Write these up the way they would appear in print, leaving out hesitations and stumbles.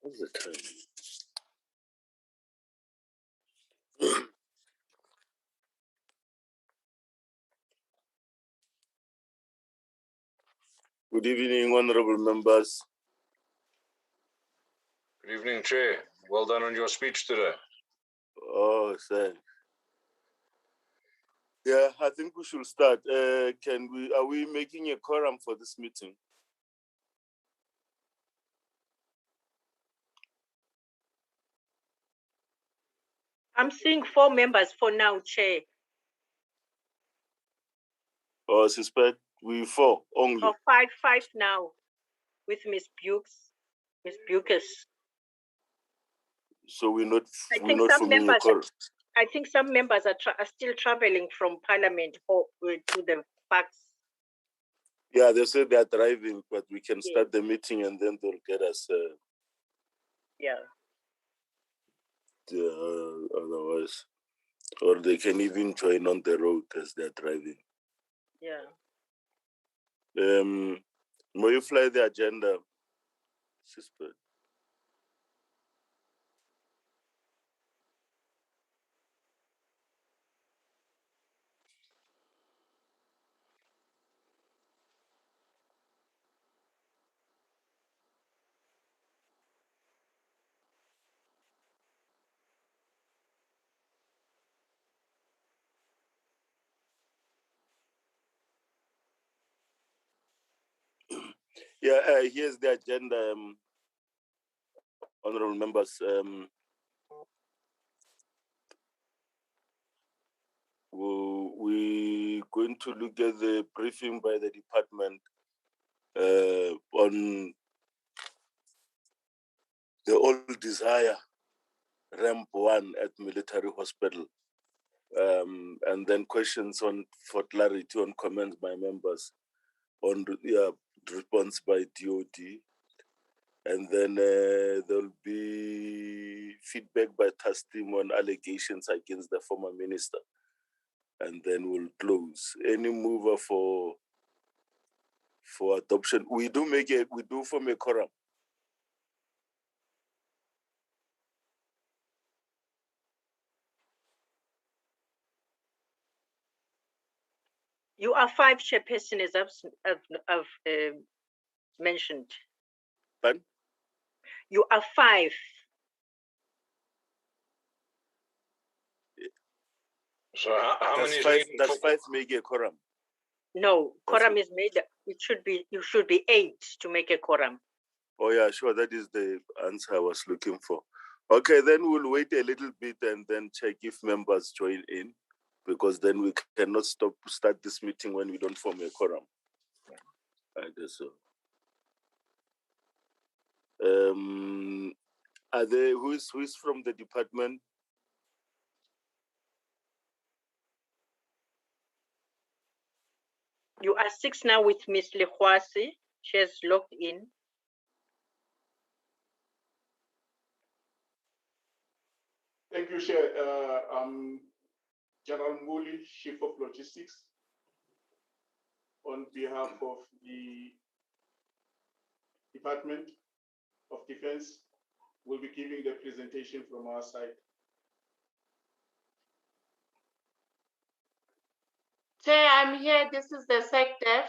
What's the time? Good evening, honorable members. Good evening, Chair. Well done on your speech today. Oh, thanks. Yeah, I think we should start. Are we making a quorum for this meeting? I'm seeing 4 members for now, Chair. Or suspect we 4 only? Or 5 now with Miss Bukes. So we're not I think some members are still traveling from Parliament to the parks. Yeah, they said they're driving, but we can start the meeting and then they'll get us. Otherwise, or they can even join on the road as they're driving. Yeah. Will you fly the agenda, sister? Yeah, here's the agenda, honorable members. We're going to look at the briefing by the department on the old desire ramp 1 at military hospital, and then questions for clarity on comments by members on response by DOD, and then there'll be feedback by task team on allegations against the former minister, and then we'll close. Any mover for adoption? We do form a quorum. You are 5 chairpersons, as I've mentioned. Pardon? You are 5. So how many? Does 5 make a quorum? No, quorum is made. You should be 8 to make a quorum. Oh yeah, sure. That is the answer I was looking for. Okay, then we'll wait a little bit and then check if members join in, because then we cannot start this meeting when we don't form a quorum. I guess so. Are there who is from the department? You are 6 now with Miss Lehwasi. She has logged in. Thank you, Chair. I'm General Muli, Chief of Logistics. On behalf of the Department of Defense, we'll be giving the presentation from our side. Chair, I'm here. This is the SecDef.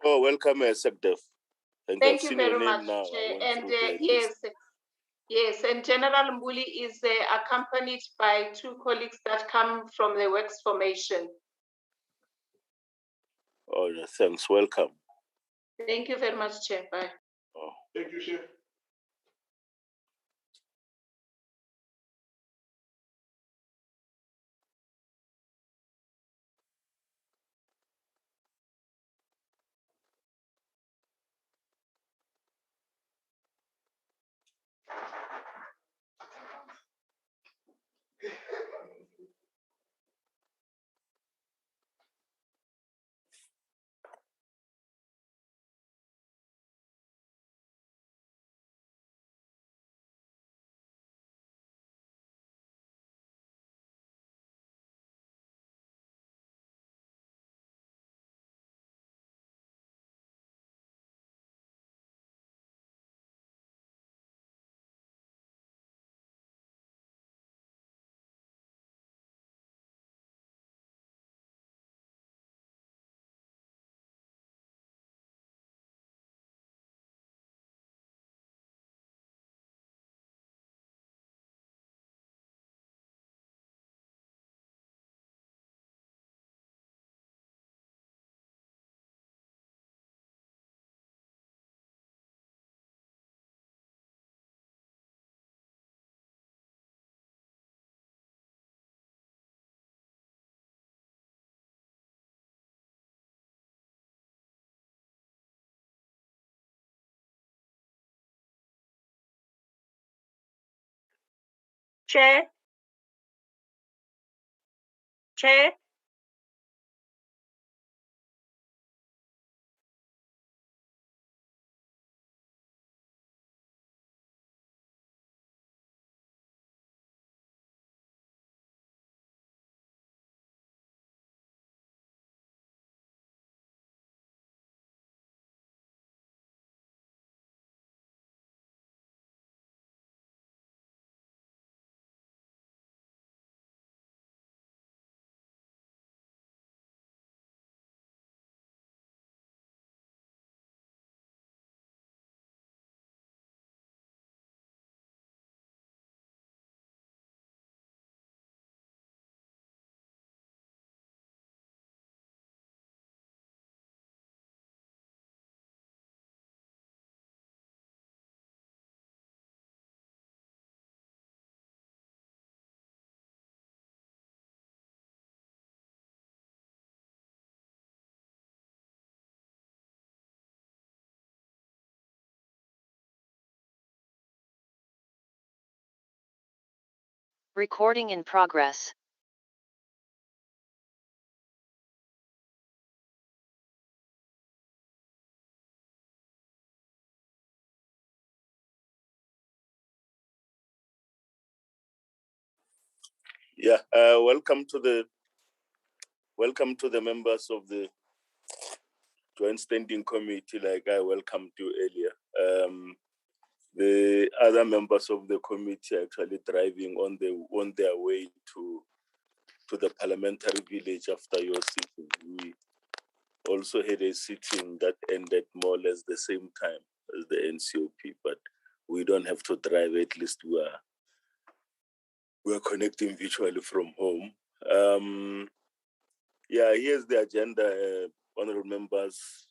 Oh, welcome, SecDef. Thank Thank I've you seen your very name much, now. Chair. I went And through the yes, list. yes, and General Mbuli is accompanied by 2 colleagues that come from the Works Formation. Oh, yeah, thanks. Welcome. Thank you very much, Chair. Bye. Oh. Thank you, Chair. Chair. Chair. Recording in progress. Yeah, welcome to the members of the Joint Standing Committee, like I welcomed you earlier. The other members of the committee are actually driving on their way to the parliamentary village after your sitting. We also had a sitting that ended more or less the same time as the NCOP, but we don't have to drive. At least we're connecting virtually from home. Yeah, here's the agenda, honorable members.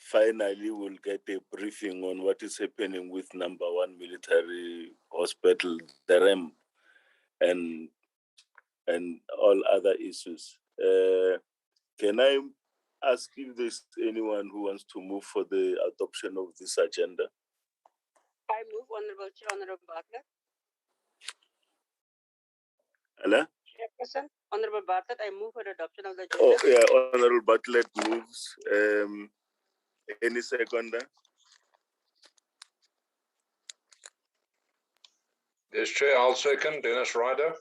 Finally, we'll get a briefing on what is happening with number 1 military hospital, the REM, and all other issues. Can I ask if there's anyone who wants to move for the adoption of this agenda? I move, Honorable Chair, Honorable Bartlett. Hello? Chairperson, Honorable Bartlett, I move for the adoption of the agenda. Oh, yeah, Honorable Bartlett moves. Any seconder? Yes, Chair, I'll second. Dennis Ryder.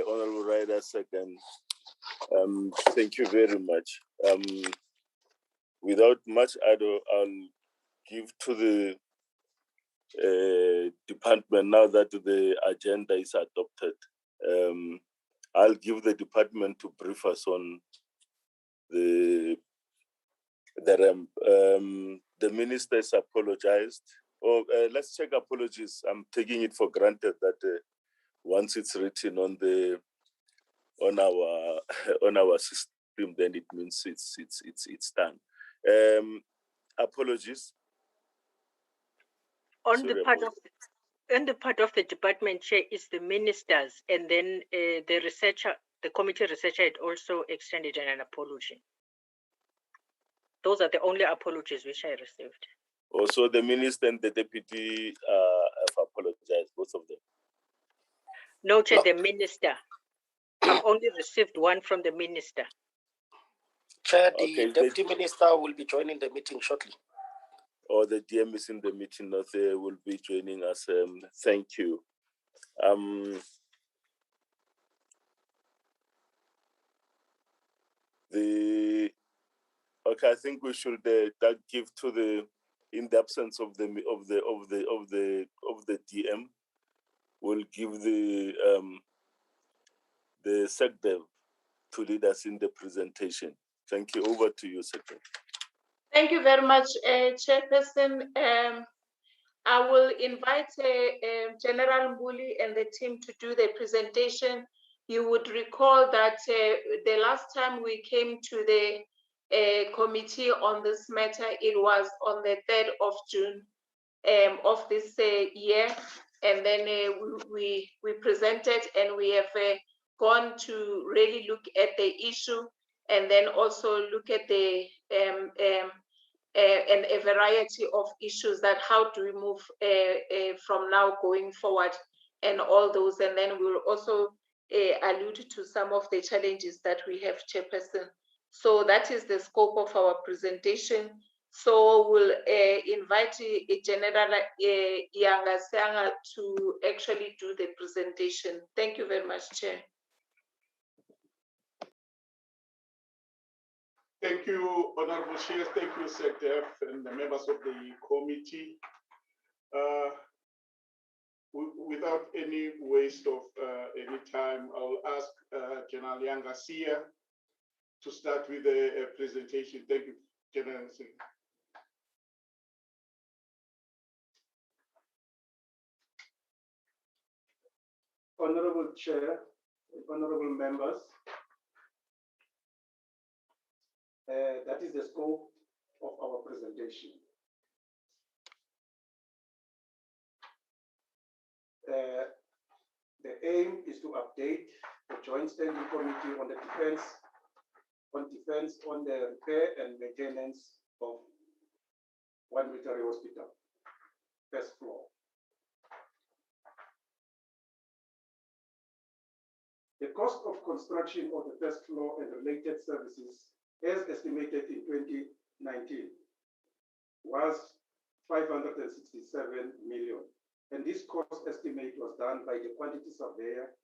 Honorable Ryder, second. Thank you very much. Without much ado, I'll give to the department now that the agenda is adopted. I'll give the department to brief us on the The ministers apologized. Oh, let's check apologies. I'm taking it for granted that once it's written on our on our system, then it means it's done. Apologies. On the part of the department chair is the ministers, and then the committee researcher had also extended an apology. Those are the only apologies which I received. Also, the minister and the deputy have apologized, both of them. No, Chair, the minister. I've only received one from the minister. Chair, the deputy minister will be joining the meeting shortly. Or the DM is in the meeting, they will be joining us. Thank you. I think we should give to the, in the absence of the DM, we'll give the SecDev to lead us in the presentation. Thank you. Over to you, SecDev. Thank you very much, Chairperson. I will invite General Mbuli and the team to do the presentation. You would recall that the last time we came to the committee on this matter, it was on the 3rd of June of this year. And then we presented, and we have gone to really look at the issue, and then also look at the and a variety of issues, that how do we move from now going forward, and all those. And then we'll also allude to some of the challenges that we have, Chairperson. So that is the scope of our presentation. So we'll invite General Yangasanga to actually do the presentation. Thank you very much, Chair. Thank you, Honorable Chairs. Thank you, SecDef, and the members of the committee. Without any waste of any time, I'll ask General Yangasia to start with the presentation. Thank you, General Yangasia. Honorable Chair, honorable members, that is the scope of our presentation. The aim is to update the Joint Standing Committee on the defense on the repair and maintenance of one military hospital, first floor. The cost of construction of the first floor and related services, as estimated in 2019, was 567 million. And this cost estimate was done by the quantity surveyor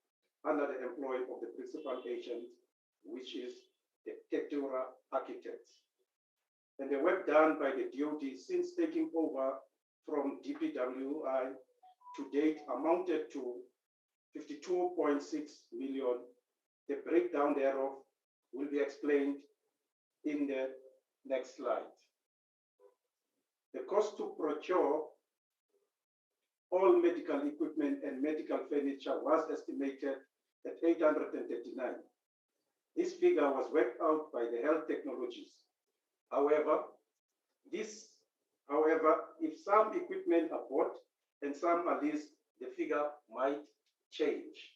under the employ of the principal agent, which is the Ketura Architects. And the work done by the DOD since taking over from DPWI to date amounted to 52.6 million. The breakdown thereof will be explained in the next slide. The cost to procure all medical equipment and medical furniture was estimated at 839. This figure was worked out by the health technologies. However, if some equipment are bought and some are leased, the figure might change.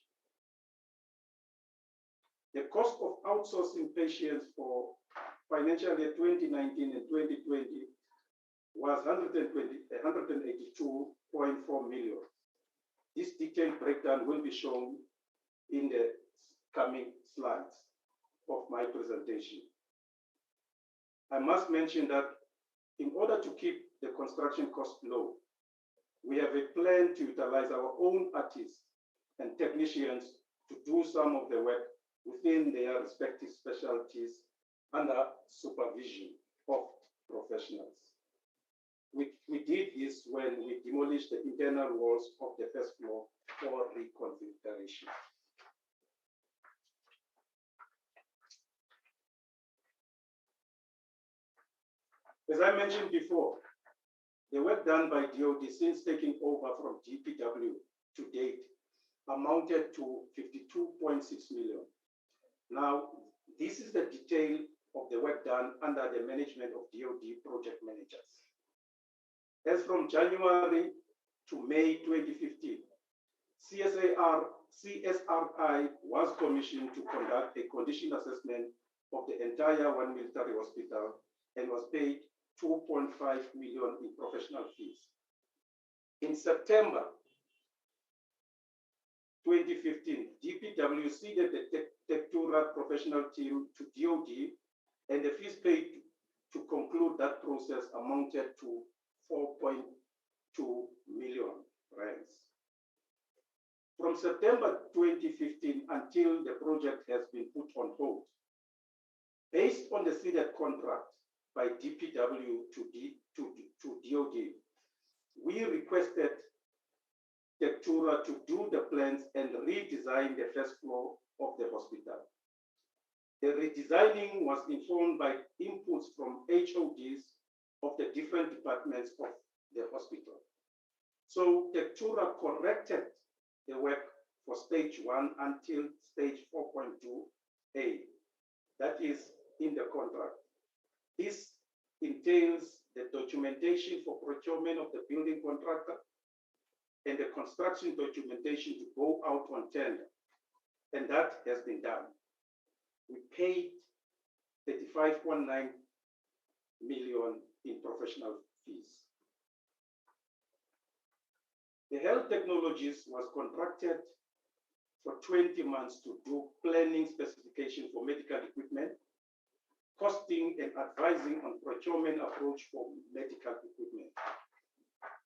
The cost of outsourcing patients for financial year 2019 and 2020 was 182.4 million. This detailed breakdown will be shown in the coming slides of my presentation. I must mention that in order to keep the construction cost low, we have a plan to utilize our own artists and technicians to do some of the work within their respective specialties under supervision of professionals. We did this when we demolished the internal walls of the first floor for reconfiguration. As I mentioned before, The work done by DOD since taking over from DPW to date amounted to 52.6 million. Now, this is the detail of the work done under the management of DOD project managers. As from January to May 2015, CSRI was commissioned to conduct a condition assessment of the entire one military hospital and was paid 2.5 million in professional fees. In September 2015, DPW ceded the Tectura professional team to DOD, and the fees paid to conclude that process amounted to 4.2 million rands. From September 2015 until the project has been put on hold, based on the ceded contract by DPW to DOD, we requested Tectura to do the plans and redesign the first floor of the hospital. The redesigning was informed by inputs from HODs of the different departments of the hospital. So Tectura corrected the work for stage 1 until stage 4.2A. That is in the contract. This entails the documentation for procurement of the building contractor and the construction documentation to go out on tender. And that has been done. We paid 35.9 million in professional fees. The health technologies was contracted for 20 months to do planning specification for medical equipment, costing and advising on procurement approach for medical equipment.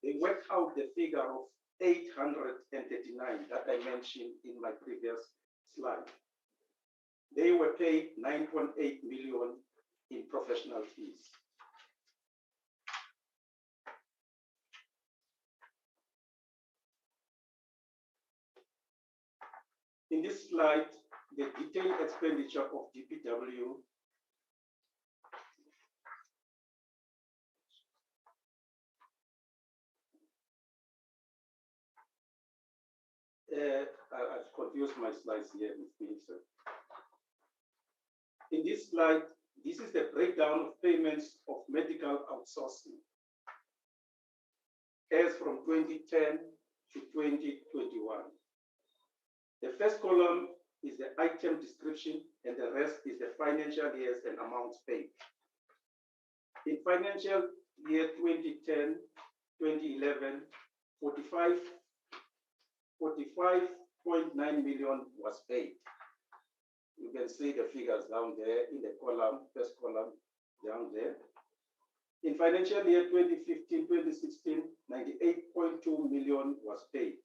They worked out the figure of 839 that I mentioned in my previous slide. They were paid 9.8 million in professional fees. In this slide, the detailed expenditure of DPW I've confused my slides here with Minister. In this slide, this is the breakdown of payments of medical outsourcing as from 2010 to 2021. The first column is the item description, and the rest is the financial years and amounts paid. In financial year 2010, 2011, 45.9 million was paid. You can see the figures down there in the column, first column down there. In financial year 2015, 2016, 98.2 million was paid.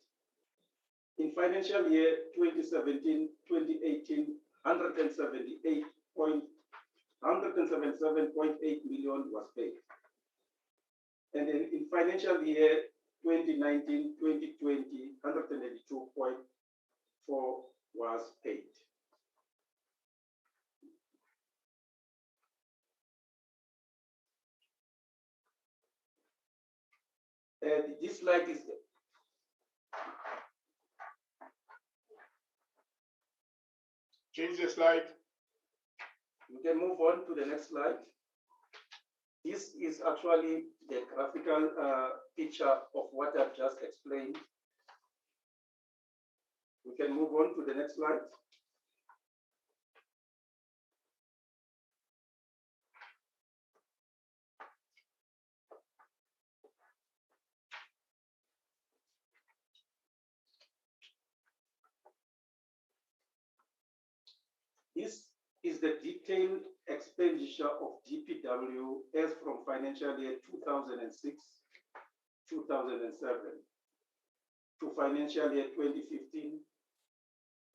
In financial year 2017, 2018, 177.8 million was paid. And then in financial year 2019, 2020, 182.4 was paid. This slide is change the slide. We can move on to the next slide. This is actually the graphical picture of what I've just explained. We can move on to the next slide. This is the detailed expenditure of DPW as from financial year 2006, 2007 to financial year 2015,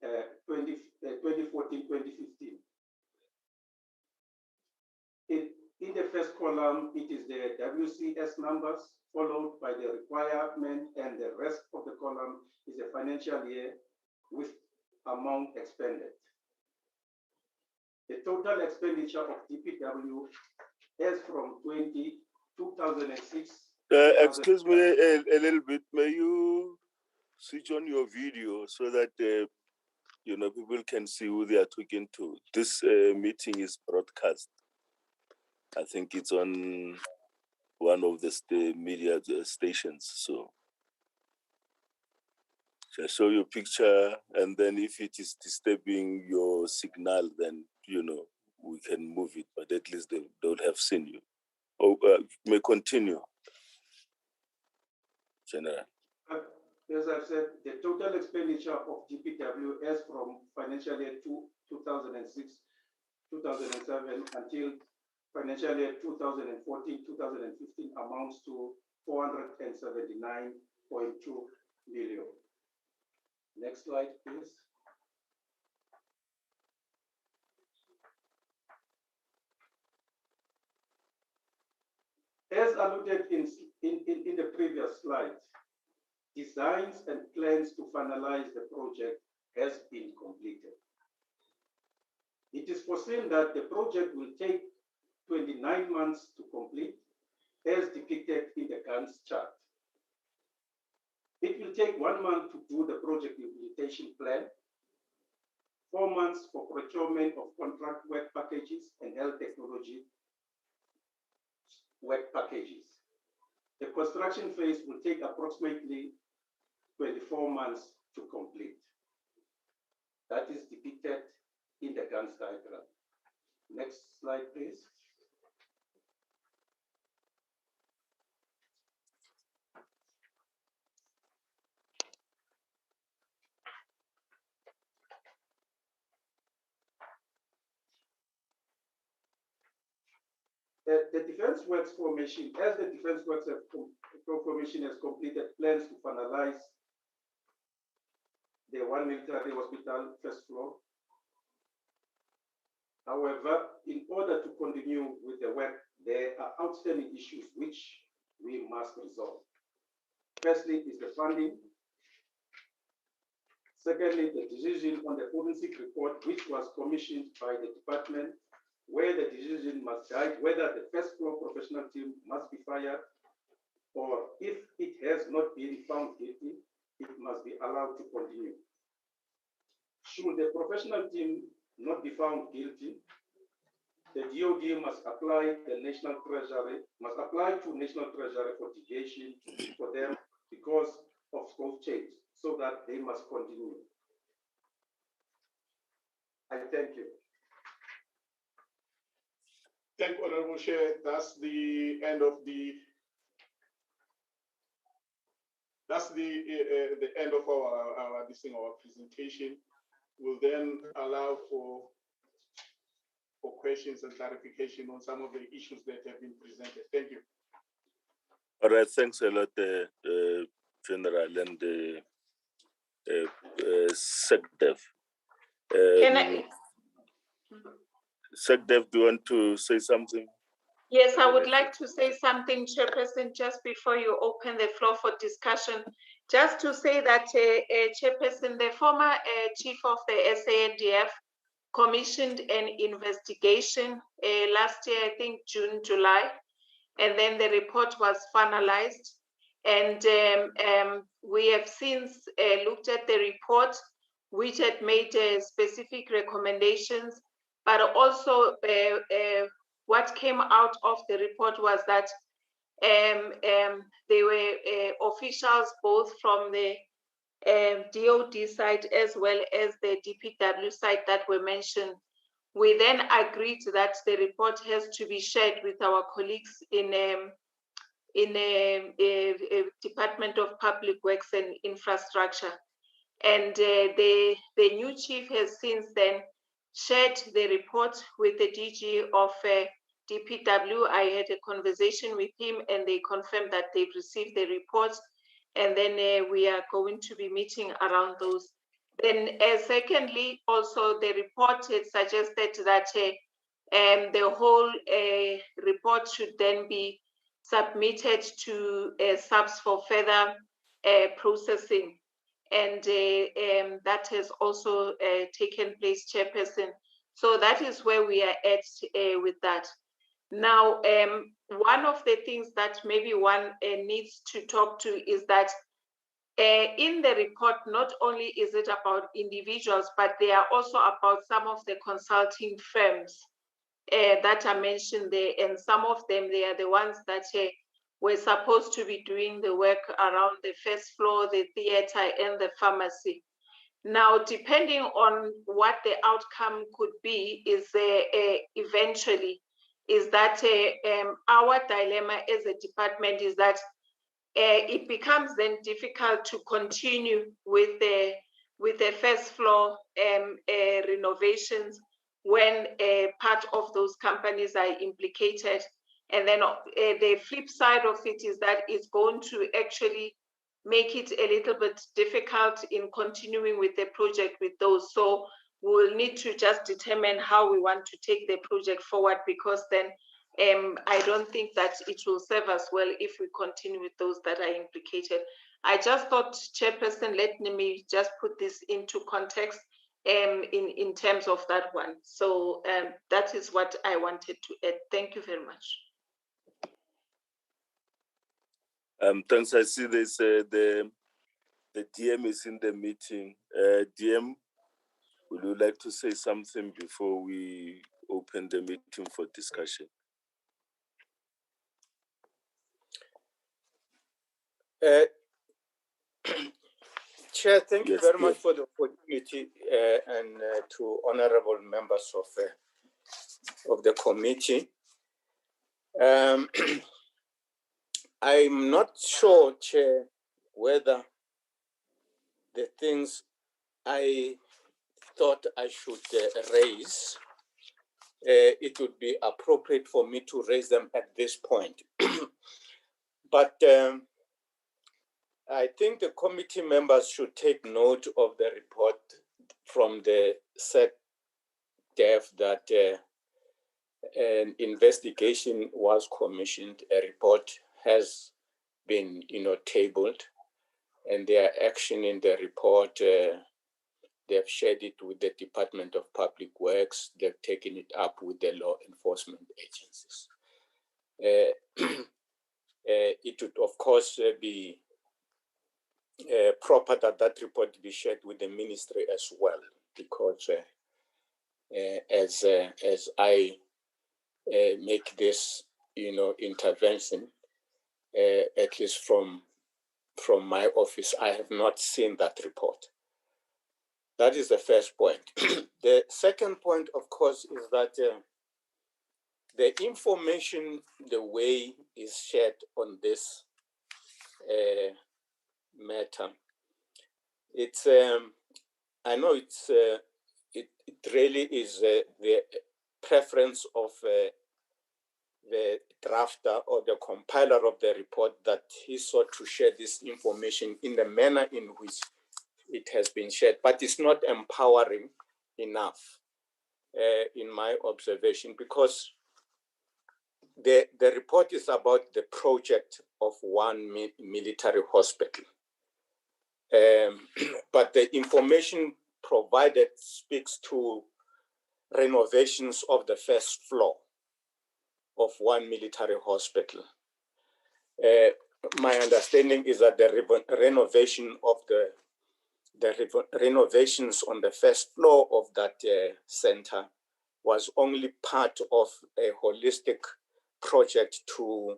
2014, 2015. In the first column, it is the WCS numbers, followed by the requirement, and the rest of the column is the financial year with amount expended. The total expenditure of DPW as from 2006 Excuse me a little bit. May you switch on your video so that you know, people can see who they are talking to. This meeting is broadcast. I think it's on one of the media stations. So just show your picture, and then if it is disturbing your signal, then you know we can move it. But at least they don't have seen you. Oh, may continue, General. As I've said, the total expenditure of DPW as from financial year 2006, 2007 until financial year 2014, 2015 amounts to 479.2 million. Next slide, please. As alluded in the previous slide, designs and plans to finalize the project has been completed. It is foreseen that the project will take 29 months to complete, as depicted in the Gantt chart. It will take 1 month to do the project implementation plan, 4 months for procurement of contract work packages and health technology work packages. The construction phase will take approximately 24 months to complete. That is depicted in the Gantt diagram. Next slide, please. The Defense Works Formation, as the Defense Works Formation has completed plans to finalize the one military hospital first floor. However, in order to continue with the work, there are outstanding issues which we must resolve. Firstly is the funding. Secondly, the decision on the forensic report, which was commissioned by the department, where the decision must guide whether the first floor professional team must be fired, or if it has not been found guilty, it must be allowed to continue. Should the professional team not be found guilty, the DOD must apply to National Treasury for deviation for them because of scope change, so that they must continue. I thank you. Thank you, Honorable Chair. That's the end of the end of our presentation. We'll then allow for questions and clarification on some of the issues that have been presented. Thank you. All right, thanks a lot, General and SecDev. SecDev, do you want to say something? Yes, I would like to say something, Chairperson, just before you open the floor for discussion. Just to say that, Chairperson, the former chief of the SANDF commissioned an investigation last year, I think June, July, and then the report was finalized. And we have since looked at the report, which had made specific recommendations, but also what came out of the report was that there were officials both from the DOD side as well as the DPW side that were mentioned. We then agreed that the report has to be shared with our colleagues in Department of Public Works and Infrastructure. And the new chief has since then shared the report with the DG of DPW. I had a conversation with him and they confirmed that they've received the report, and then we are going to be meeting around those. Then secondly, also the report had suggested that the whole report should then be submitted to SAPS for further processing. And that has also taken place, Chairperson. So that is where we are at with that. Now, one of the things that maybe one needs to talk to is that in the report, not only is it about individuals, but they are also about some of the consulting firms that are mentioned there, and some of them, they are the ones that were supposed to be doing the work around the first floor, the theater, and the pharmacy. Now, depending on what the outcome could be, is eventually, is that our dilemma as a department is that it becomes then difficult to continue with the first floor renovations when part of those companies are implicated. And then the flip side of it is that it's going to actually make it a little bit difficult in continuing with the project with those. So we'll need to just determine how we want to take the project forward, because then I don't think that it will serve us well if we continue with those that are implicated. I just thought, Chairperson, let me just put this into context in terms of that one. So that is what I wanted to add. Thank you very much. Thanks. I see this. The DM is in the meeting. DM, would you like to say something before we open the meeting for discussion? Chair, thank you very Yes. much for the opportunity, and to honorable members of the committee. I'm not sure, Chair, whether the things I thought I should raise, it would be appropriate for me to raise them at this point. But I think the committee members should take note of the report from the SecDef that an investigation was commissioned. A report has been, tabled, and their action in the report, they've shared it with the Department of Public Works. They've taken it up with the law enforcement agencies. It would, of course, be proper that that report be shared with the ministry as well, because as I make this, intervention, at least from my office, I have not seen that report. That is the first point. The second point, of course, is that the information, the way is shared on this matter, it's I know it's it really is the preference of the drafter or the compiler of the report that he sought to share this information in the manner in which it has been shared, but it's not empowering enough in my observation, because the report is about the project of one military hospital. But the information provided speaks to renovations of the first floor of one military hospital. My understanding is that the renovation of the renovations on the first floor of that center was only part of a holistic project to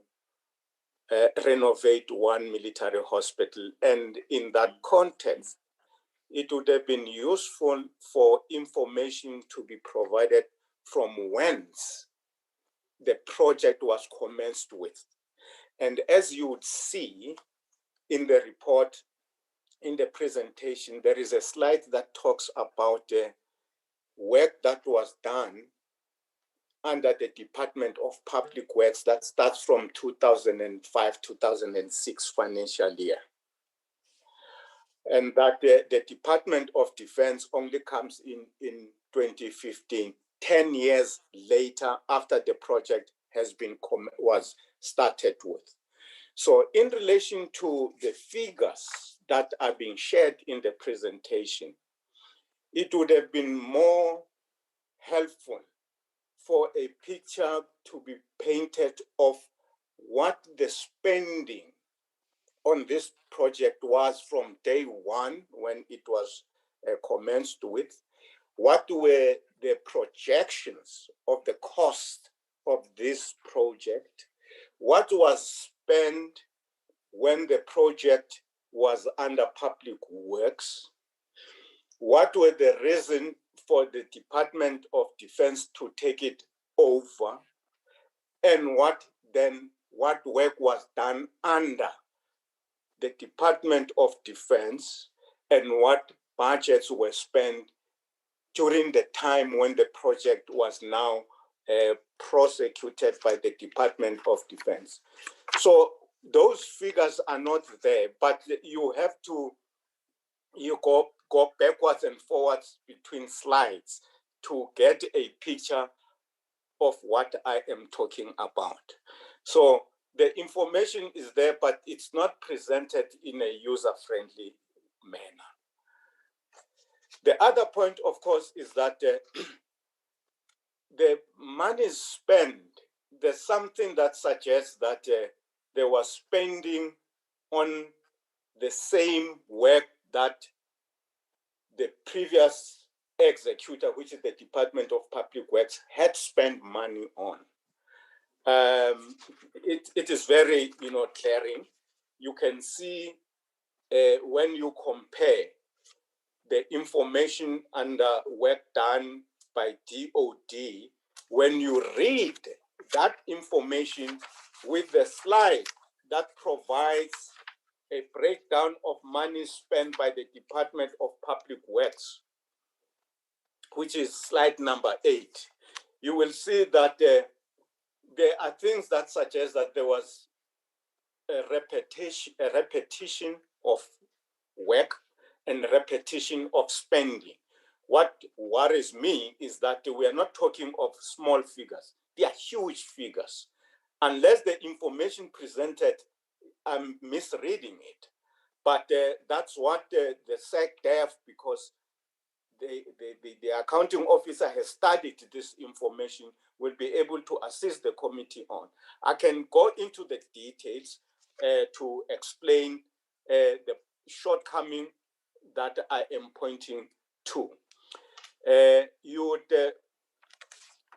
renovate one military hospital. And in that context, it would have been useful for information to be provided from whence the project was commenced with. And as you would see in the report, in the presentation, there is a slide that talks about the work that was done under the Department of Public Works that starts from 2005-2006 financial year. And that the Department of Defense only comes in 2015, 10 years later after the project has been was started with. So in relation to the figures that are being shared in the presentation, it would have been more helpful for a picture to be painted of what the spending on this project was from day one when it was commenced with. What were the projections of the cost of this project? What was spent when the project was under public works? What were the reasons for the Department of Defense to take it over? And what work was done under the Department of Defense, and what budgets were spent during the time when the project was now prosecuted by the Department of Defense. So those figures are not there, but you have to go backwards and forwards between slides to get a picture of what I am talking about. So the information is there, but it's not presented in a user-friendly manner. The other point, of course, is that the money spent, there's something that suggests that there was spending on the same work that the previous executor, which is the Department of Public Works, had spent money on. It is very, clearing. You can see when you compare the information under work done by DOD, when you read that information with the slide that provides a breakdown of money spent by the Department of Public Works, which is slide number 8, you will see that there are things that suggest that there was a repetition of work and repetition of spending. What worries me is that we are not talking of small figures. They are huge figures. Unless the information presented, I'm misreading it. But that's what the SEC have, because the accounting officer has studied this information, will be able to assist the committee on. I can go into the details to explain the shortcoming that I am pointing to. You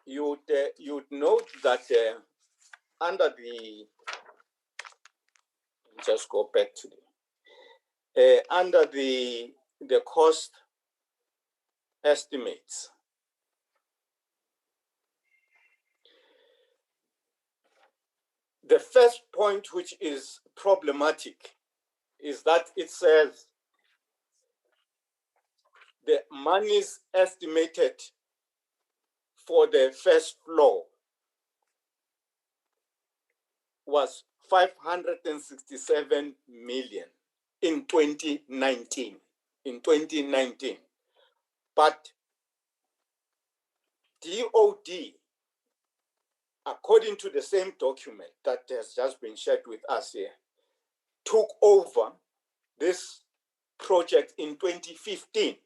would note that under the, just go back to the, under the cost estimates, the first point which is problematic is that it says the monies estimated for the first floor was 567 million in 2019. But DOD, according to the same document that has just been shared with us here, took over this project in 2015.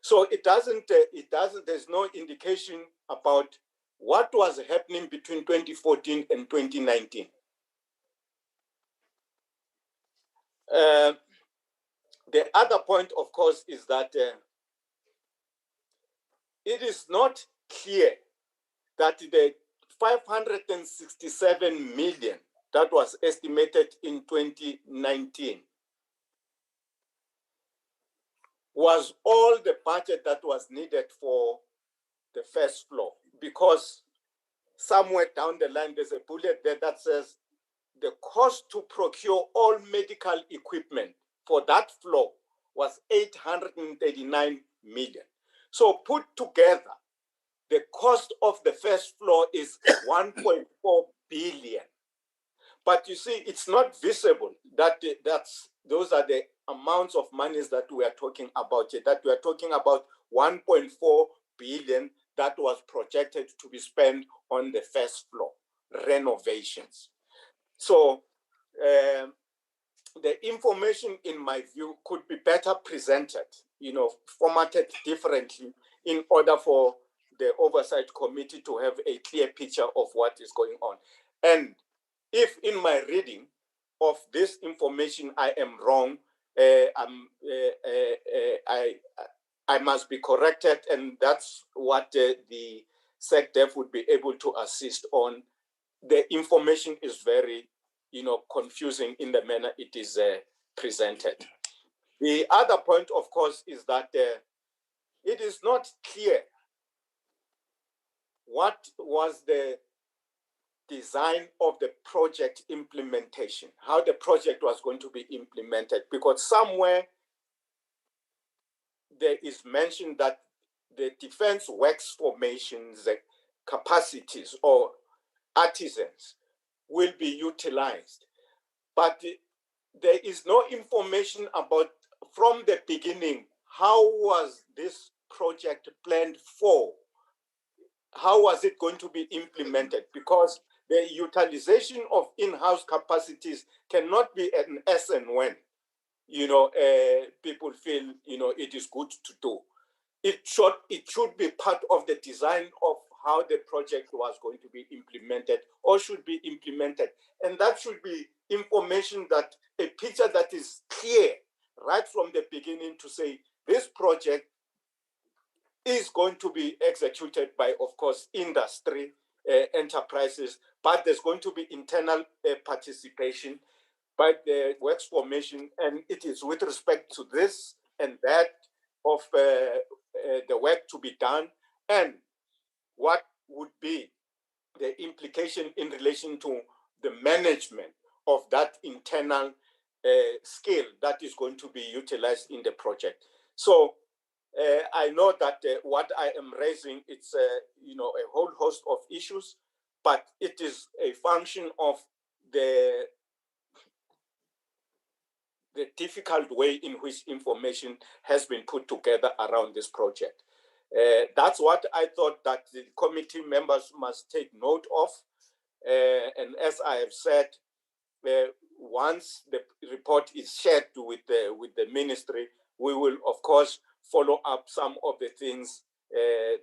So there's no indication about what was happening between 2014 and 2019. The other point, of course, is that it is not clear that the 567 million that was estimated in 2019 was all the budget that was needed for the first floor, because somewhere down the line there's a bullet there that says the cost to procure all medical equipment for that floor was 839 million. So put together, the cost of the first floor is 1.4 billion. But you see, it's not visible that those are the amounts of monies that we are talking about here, that we are talking about 1.4 billion that was projected to be spent on the first floor, renovations. So the information, in my view, could be better presented, formatted differently in order for the oversight committee to have a clear picture of what is going on. And if in my reading of this information I am wrong, I must be corrected, and that's what the SecDef would be able to assist on. The information is very, confusing in the manner it is presented. The other point, of course, is that it is not clear what was the design of the project implementation, how the project was going to be implemented, because somewhere there is mention that the defense works formations, capacities or artisans will be utilized. But there is no information about from the beginning, how was this project planned for? How was it going to be implemented? Because the utilization of in-house capacities cannot be an as and when, people feel, it is good to do. It should be part of the design of how the project was going to be implemented or should be implemented. And that should be information, that a picture that is clear right from the beginning to say this project is going to be executed by, of course, industry enterprises, but there's going to be internal participation by the works formation, and it is with respect to this and that of the work to be done, and what would be the implication in relation to the management of that internal skill that is going to be utilized in the project. So I know that what I am raising, it's a whole host of issues, but it is a function of the difficult way in which information has been put together around this project. That's what I thought that the committee members must take note of. And as I have said, once the report is shared with the ministry, we will, of course, follow up some of the things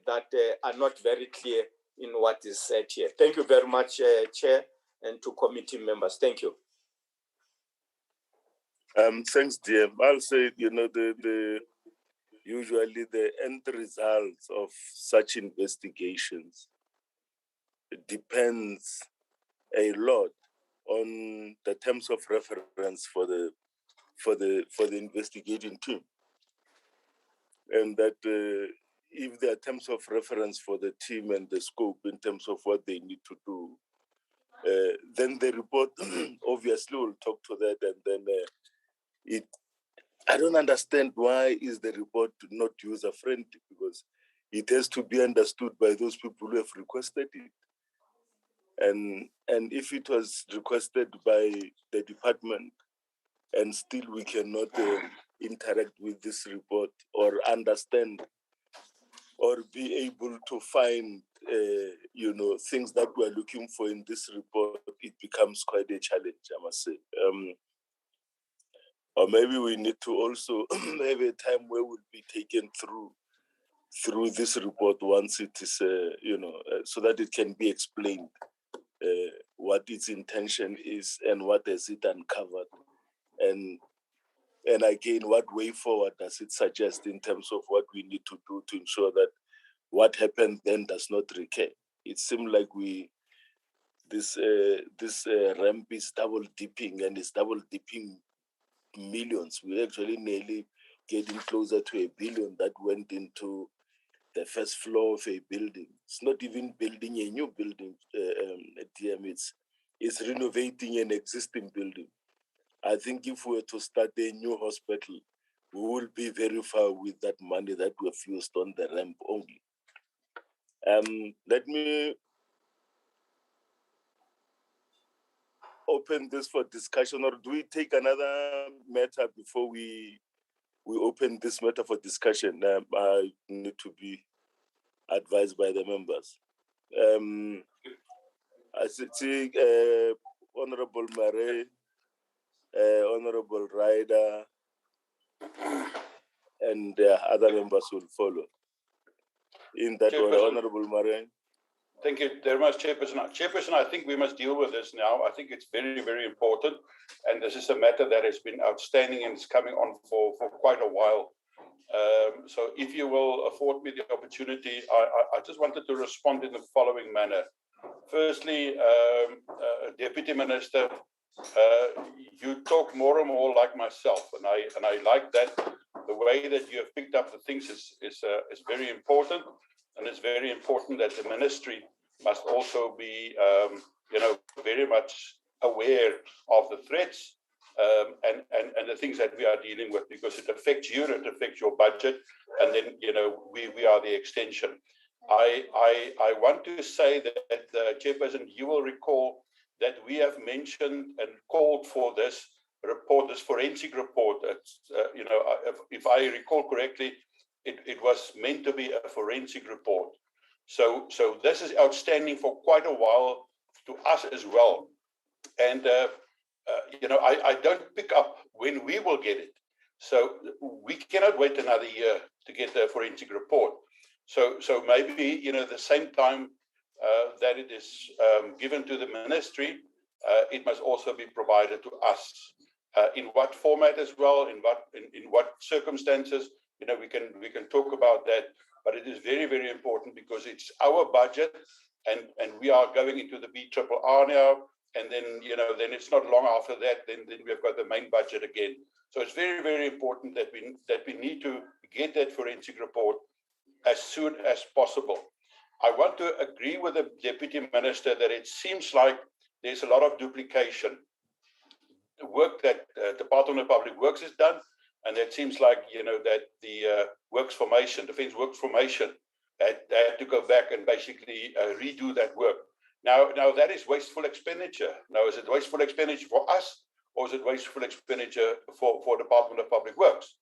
that are not very clear in what is said here. Thank you very much, Chair, and to committee members. Thank you. Thanks, DM. I'll say, usually the end results of such investigations depends a lot on the terms of reference for the investigating team, and that if there are terms of reference for the team and the scope in terms of what they need to do, then the report obviously will talk to that, and then I don't understand why is the report not user-friendly, because it has to be understood by those people who have requested it. And if it was requested by the department and still we cannot interact with this report or understand or be able to find, things that we're looking for in this report, it becomes quite a challenge, I must say. Or maybe we need to also have a time where we'll be taken through this report once it is, so that it can be explained what its intention is and what has it uncovered, and again, what way forward does it suggest in terms of what we need to do to ensure that what happened then does not recur. It seemed like this ramp is double dipping, and it's double dipping millions. We're actually nearly getting closer to $1 billion that went into the first floor of a building. It's not even building a new building, DM. It's renovating an existing building. I think if we were to start a new hospital, we will be very far with that money that we've used on the ramp only. Let me open this for discussion, or do we take another matter before we open this matter for discussion? I need to be advised by the members. I see Honorable Mare, Honorable Ryder, and other members will follow. in that order. Honorable Marianne. Thank you very much, Chairperson. Chairperson, I think we must deal with this now. I think it's very, very important. And this is a matter that has been outstanding and it's coming on for quite a while. So if you will afford me the opportunity, I just wanted to respond in the following manner. Firstly, Deputy Minister, you talk more and more like myself, and I like that. The way that you have picked up the things is very important, and it's very important that the ministry must also be, very much aware of the threats and the things that we are dealing with, because it affects you, it affects your budget, and then we are the extension. I want to say that, Chairperson, you will recall that we have mentioned and called for this report, this forensic report. If I recall correctly, it was meant to be a forensic report. So this is outstanding for quite a while to us as well. And, I don't pick up when we will get it. So we cannot wait another year to get the forensic report. So maybe, the same time that it is given to the ministry, it must also be provided to us. In what format as well, in what circumstances, we can talk about that. But it is very, very important because it's our budget, and we are going into the BRRR now, and then then it's not long after that. Then we've got the main budget again. So it's very, very important that we need to get that forensic report as soon as possible. I want to agree with the Deputy Minister that it seems like there's a lot of duplication. The work that Department of Public Works has done, and it seems like that the Defence Works Formation had to go back and basically redo that work. Now that is wasteful expenditure. Now, is it wasteful expenditure for us, or is it wasteful expenditure for Department of Public Works?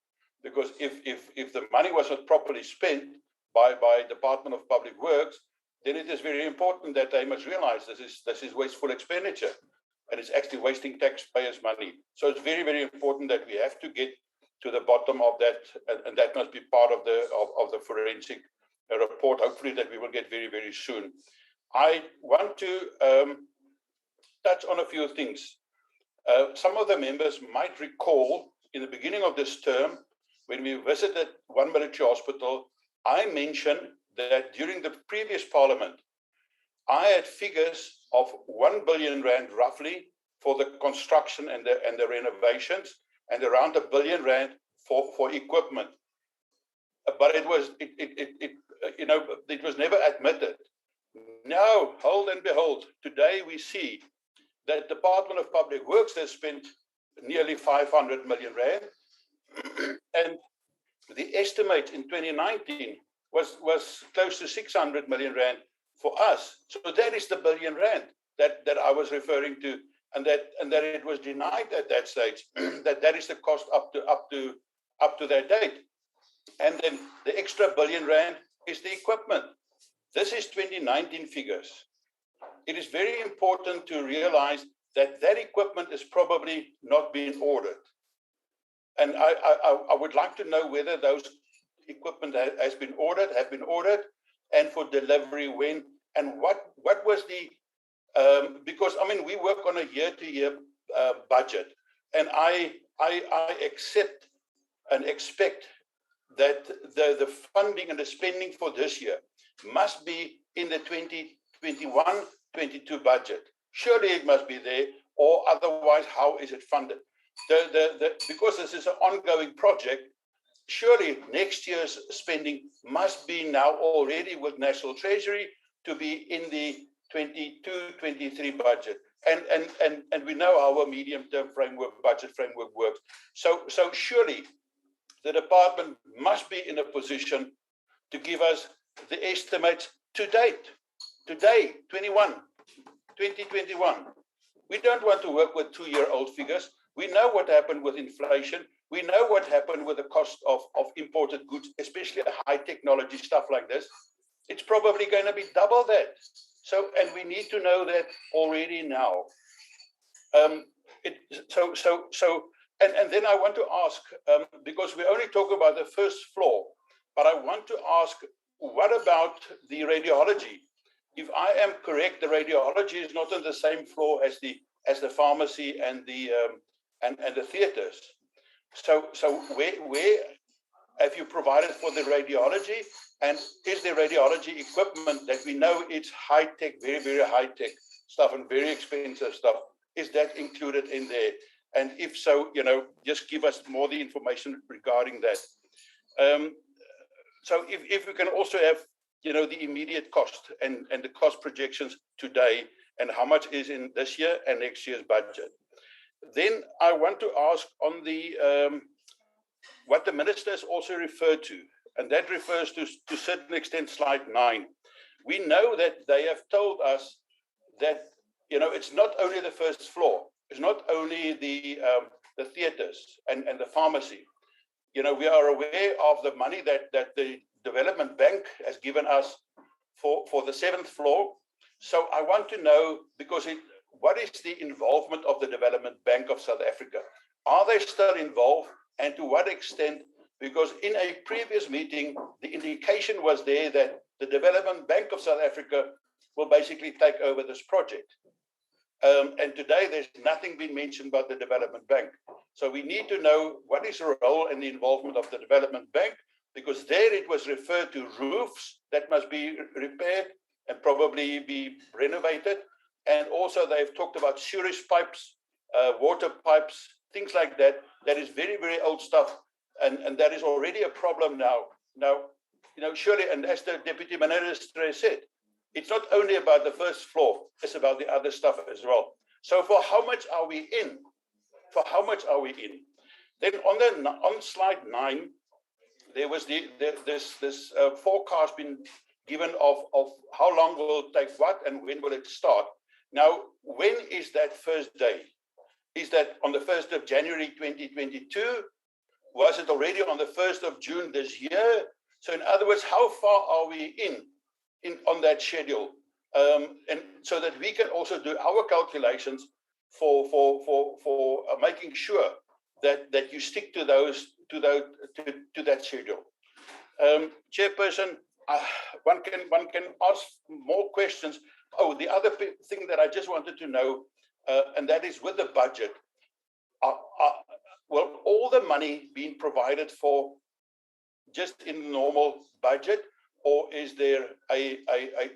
Because if the money was not properly spent by Department of Public Works, then it is very important that they must realize this is wasteful expenditure, and it's actually wasting taxpayers' money. So it's very, very important that we have to get to the bottom of that, and that must be part of the forensic report. Hopefully, that we will get very, very soon. I want to touch on a few things. Some of the members might recall in the beginning of this term, when we visited one military hospital, I mentioned that during the previous parliament, I had figures of 1 billion rand roughly for the construction and the renovations, and around 1 billion rand for equipment. But it was never admitted. Now, hold and behold, today we see that Department of Public Works has spent nearly 500 million rand, and the estimate in 2019 was close to 600 million rand for us. So that is the billion rand that I was referring to, and that it was denied at that stage. that is the cost up to that date, and then the extra billion rand is the equipment. This is 2019 figures. It is very important to realize that equipment is probably not being ordered. And I would like to know whether those equipment have been ordered, and for delivery when, and what was the, because we work on a year-to-year budget, and I accept and expect that the funding and the spending for this year must be in the 2021-22 budget. Surely it must be there, or otherwise how is it funded? Because this is an ongoing project, surely next year's spending must be now already with National Treasury to be in the 22-23 budget. And we know how a medium-term budget framework works. So surely the department must be in a position to give us the estimates to date, today, 2021. We don't want to work with 2-year-old figures. We know what happened with inflation. We know what happened with the cost of imported goods, especially high technology stuff like this. It's probably going to be double that. So, and we need to know that already now. And then I want to ask, because we only talk about the first floor, but I want to ask, what about the radiology? If I am correct, the radiology is not on the same floor as the pharmacy and the theaters. So where have you provided for the radiology? And is there radiology equipment that we know it's high tech, very, very high tech stuff and very expensive stuff? Is that included in there? And if so, just give us more the information regarding that. So if we can also have, the immediate cost and the cost projections today and how much is in this year and next year's budget. Then I want to ask on the what the ministers also referred to, and that refers to a certain extent slide 9. We know that they have told us that it's not only the first floor, it's not only the theaters and the pharmacy. We are aware of the money that the Development Bank has given us for the 7th floor. So I want to know, because what is the involvement of the Development Bank of South Africa? Are they still involved, and to what extent? Because in a previous meeting, the indication was there that the Development Bank of South Africa will basically take over this project. And today there's nothing been mentioned about the Development Bank. So we need to know what is the role and the involvement of the Development Bank, because there it was referred to roofs that must be repaired and probably be renovated. And also they've talked about sewage pipes, water pipes, things like that. That is very, very old stuff. And that is already a problem now. Now, surely, and as the Deputy Minister said, it's not only about the first floor, it's about the other stuff as well. So for how much are we in? Then on slide 9, there was this forecast been given of how long will it take what and when will it start. Now, when is that first day? Is that on the 1st of January 2022? Was it already on the 1st of June this year? So in other words, how far are we on that schedule? And so that we can also do our calculations for making sure that you stick to that schedule. Chairperson, one can ask more questions. Oh, the other thing that I just wanted to know, and that is with the budget, will all the money being provided for just in the normal budget, or is there a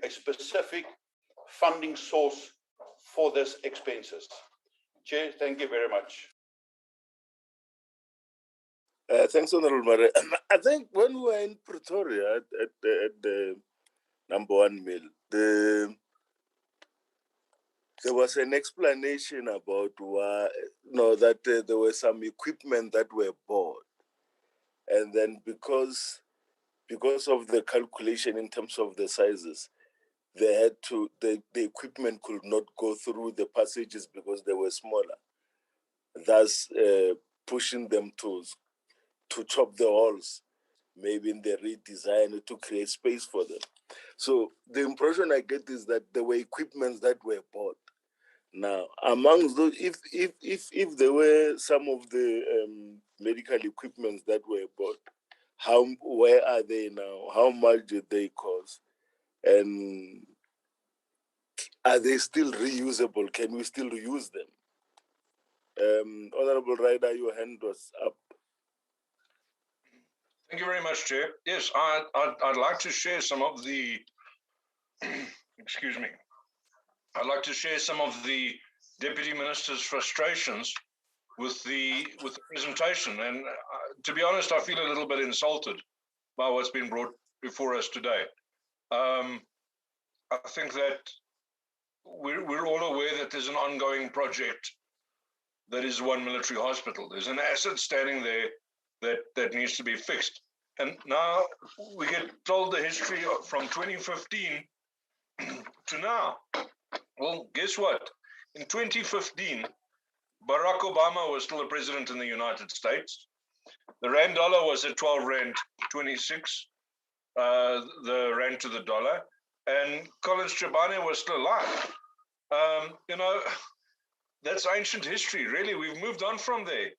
specific funding source for this expenses? Chair, thank you very much. Thanks, Honorable Mare. I think when we were in Pretoria at the number 1 mill, there was an explanation about why, that there were some equipment that were bought, and then because of the calculation in terms of the sizes, they had to the equipment could not go through the passages because they were smaller, thus pushing them to chop the holes, maybe in the redesign to create space for them. So the impression I get is that there were equipments that were bought. Now, among those, if there were some of the medical equipments that were bought, where are they now? How much did they cost? And are they still reusable? Can we still reuse them? Honorable Ryder, your hand was up. Thank you very much, Chair. Yes, I'd like to share some of the, excuse me, I'd like to share some of the Deputy Minister's frustrations with the presentation. And to be honest, I feel a little bit insulted by what's been brought before us today. I think that we're all aware that there's an ongoing project that is one military hospital. There's an asset standing there that needs to be fixed. And now we get told the history from 2015 to now. Well, guess what? In 2015, Barack Obama was still the president in the United States. The rand dollar was at 12 rand 26, the rand to the dollar, and Collins Chabane was still alive. That's ancient history, really. We've moved on from there.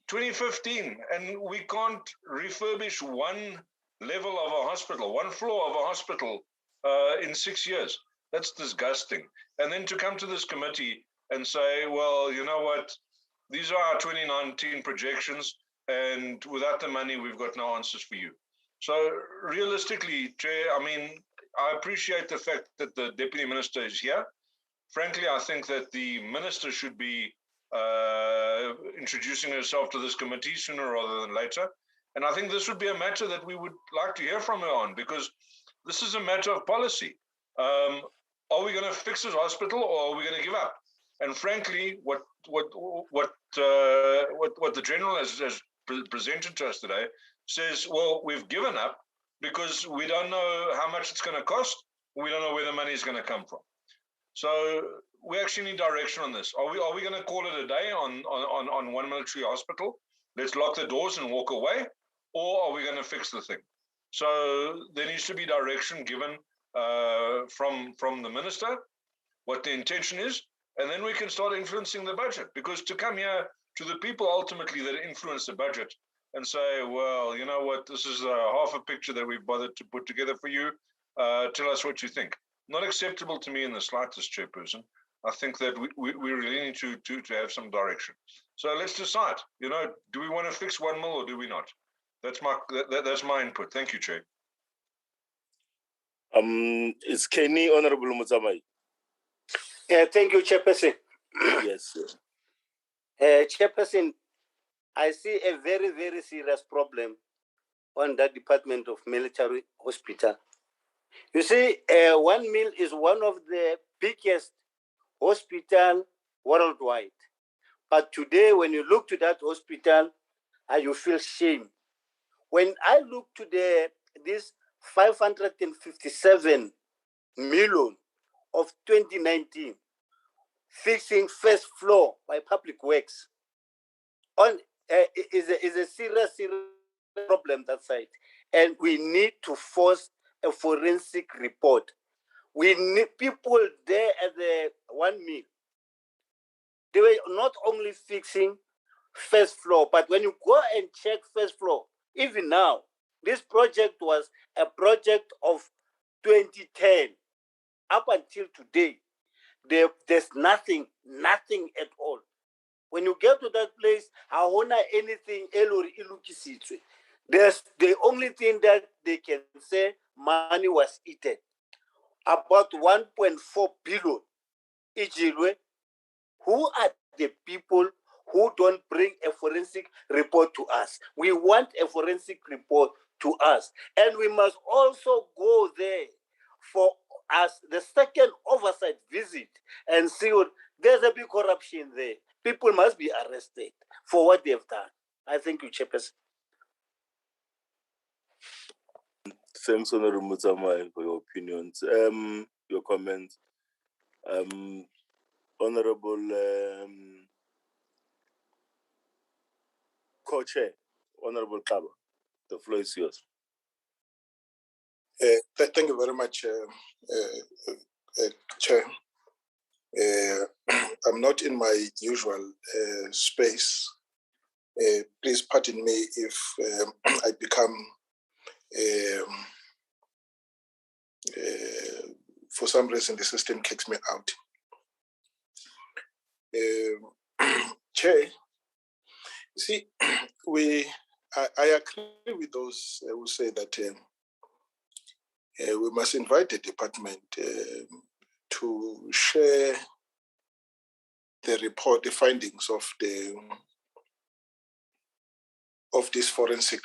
2015, and we can't refurbish one level of a hospital, one floor of a hospital in 6 years. That's disgusting. And then to come to this committee and say, well, you know what, these are our 2019 projections, and without the money, we've got no answers for you. So realistically, Chair, I mean, I appreciate the fact that the Deputy Minister is here. Frankly, I think that the Minister should be introducing herself to this committee sooner rather than later. And I think this would be a matter that we would like to hear from her on, because this is a matter of policy. Are we going to fix this hospital, or are we going to give up? And frankly, what the General has presented to us today says, well, we've given up because we don't know how much it's going to cost. We don't know where the money is going to come from. So we actually need direction on this. Are we going to call it a day on one military hospital? Let's lock the doors and walk away, or are we going to fix the thing? So there needs to be direction given from the Minister, what the intention is, and then we can start influencing the budget. Because to come here to the people ultimately that influence the budget and say, well, you know what, this is half a picture that we've bothered to put together for you. Tell us what you think. Not acceptable to me in the slightest, Chairperson. I think that we really need to have some direction. So let's decide. You know, do we want to fix 1 mil or do we not? That's my input. Thank you, Chair. Is Kenny Honorable Muzamai? Thank you, Chairperson. Yes, sir. Chairperson, I see a very, very serious problem on that Department of Military Hospital. You see, 1 mil is one of the biggest hospital worldwide. But today, when you look to that hospital, you feel shame. When I look to this 557 million of 2019, fixing first floor by Public Works, is a serious problem that side. And we need to force a forensic report. We need people there at the 1 mil. They were not only fixing first floor, but when you go and check first floor, even now, this project was a project of 2010. Up until today, there's nothing at all. When you get to that place, I want anything. There's the only thing that they can say, money was eaten. About 1.4 billion. Ijilwe, who are the people who don't bring a forensic report to us? We want a forensic report to us. And we must also go there for us the second oversight visit and see what there's a big corruption there. People must be arrested for what they've done. I thank you, Chairperson. Thanks, Honorable Muzamai, for your opinions. Your comments. Honorable Co-Chair, Honorable Kaba, the floor is yours. Thank you very much, Chair. I'm not in my usual space. Please pardon me if I become, for some reason, the system kicks me out. Chair, see, I agree with those who say that we must invite the department to share the report, the findings of this forensic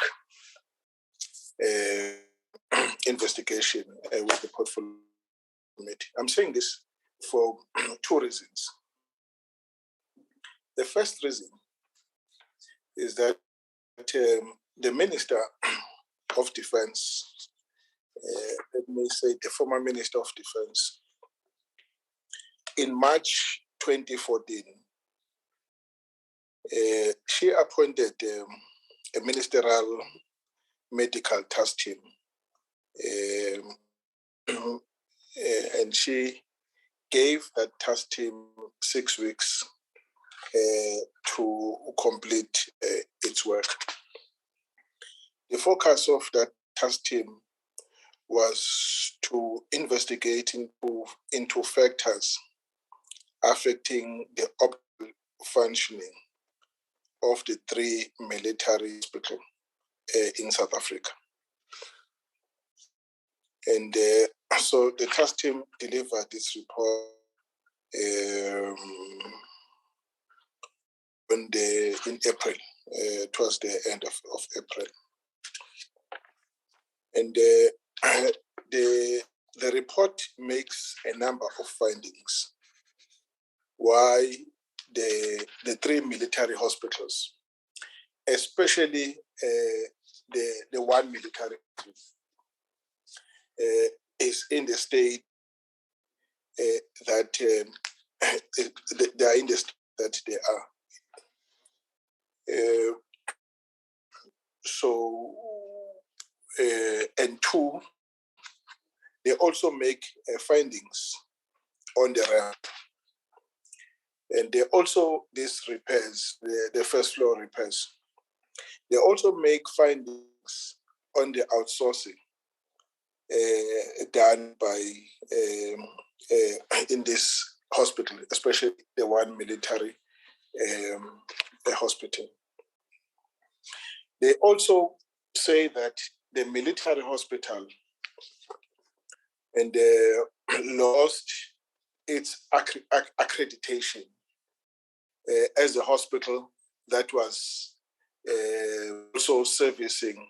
investigation with the portfolio committee. I'm saying this for two reasons. The first reason is that the Minister of Defense, let me say the former Minister of Defense, in March 2014, she appointed a ministerial medical task team, and she gave that task team 6 weeks to complete its work. The focus of that task team was to investigate into factors affecting the optimal functioning of the 3 military hospitals in South Africa. And so the task team delivered this report in April, towards the end of April. And the report makes a number of findings why the 3 military hospitals, especially the 1 military is in the state that they are in the state that they are. And 2, they also make findings on the ramp. And they also, these repairs, the first floor repairs, they also make findings on the outsourcing done by in this hospital, especially the 1 military hospital. They also say that the military hospital and lost its accreditation as a hospital that was also servicing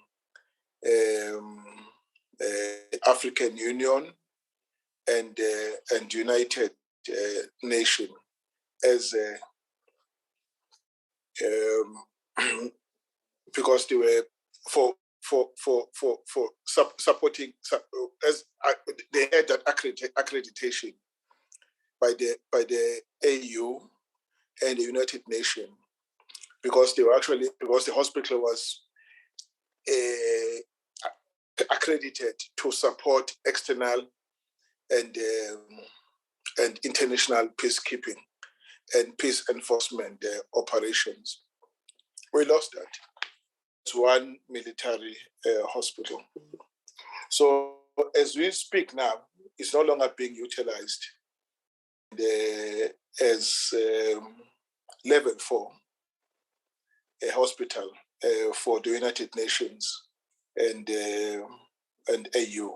African Union and United Nations as because they were for supporting as they had that accreditation by the AU and the United Nations because they were actually because the hospital was accredited to support external and international peacekeeping and peace enforcement operations. We lost that. It's 1 military hospital. So as we speak now, it's no longer being utilized as level 4, a hospital for the United Nations and AU.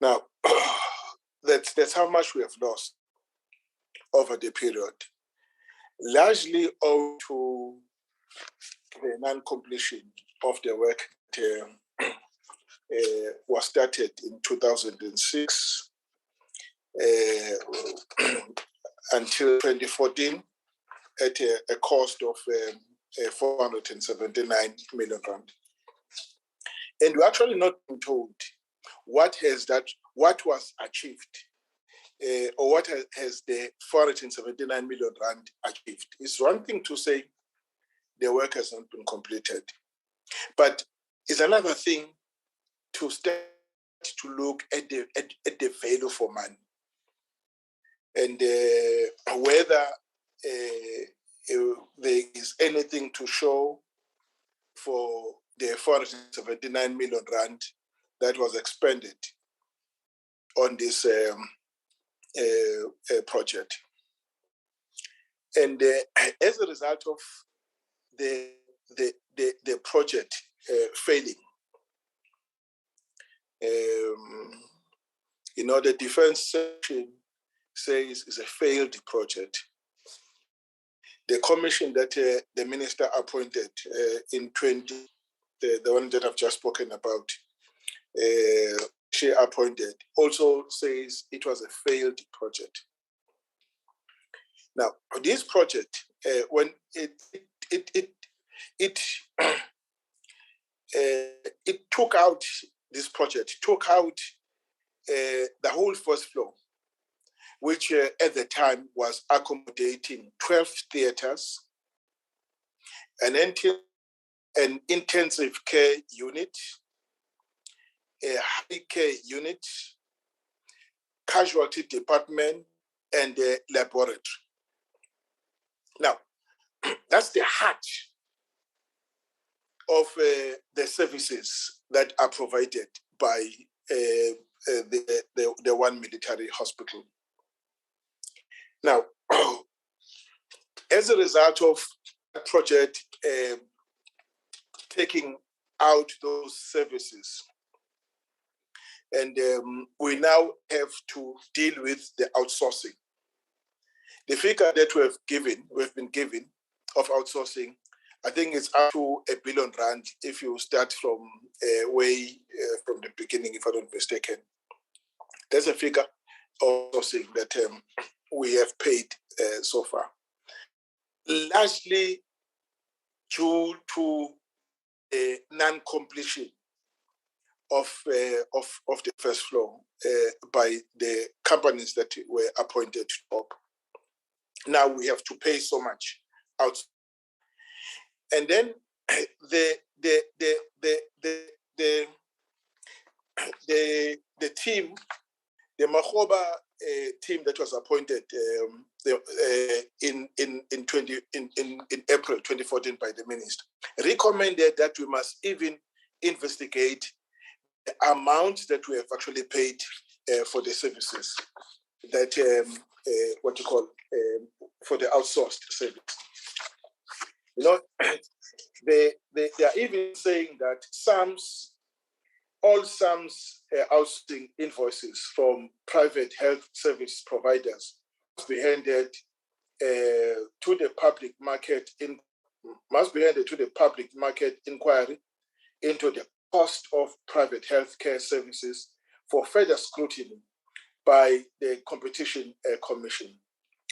Now, that's how much we have lost over the period, largely owed to the non-completion of the work that was started in 2006 until 2014 at a cost of 479 million rand. And we're actually not told what was achieved or what has the 479 million rand achieved. It's one thing to say the work has not been completed, but it's another thing to start to look at the value for money and whether there is anything to show for the 479 million rand that was expended on this project. And as a result of the project failing, the defense section says it's a failed project. The commission that the minister appointed in the one that I've just spoken about, she appointed, also says it was a failed project. Now, this project, when it took out this project, took out the whole first floor, which at the time was accommodating 12 theaters, an intensive care unit, a high care unit, casualty department, and a laboratory. Now, that's the heart of the services that are provided by the one military hospital. Now, as a result of that project taking out those services, and we now have to deal with the outsourcing. The figure that we've been given of outsourcing, I think it's up to R1 billion if you start from way from the beginning, if I'm not mistaken. There's a figure of outsourcing that we have paid so far, largely due to non-completion of the first floor by the companies that were appointed to top. Now we have to pay so much out, and then the team, the Makgoba team that was appointed in April 2014 by the minister recommended that we must even investigate the amount that we have actually paid for the services that for the outsourced service. You know, they are even saying that all outsourcing invoices from private health service providers must be handed to the public market inquiry into the cost of private healthcare services for further scrutiny by the Competition Commission,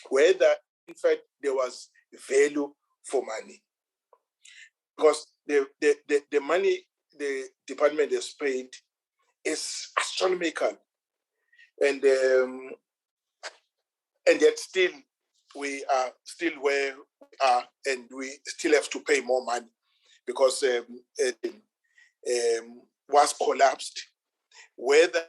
whether in fact there was value for money. Because the money the department has paid is astronomical, and yet still we are still where we are, and we still have to pay more money because was collapsed. Whether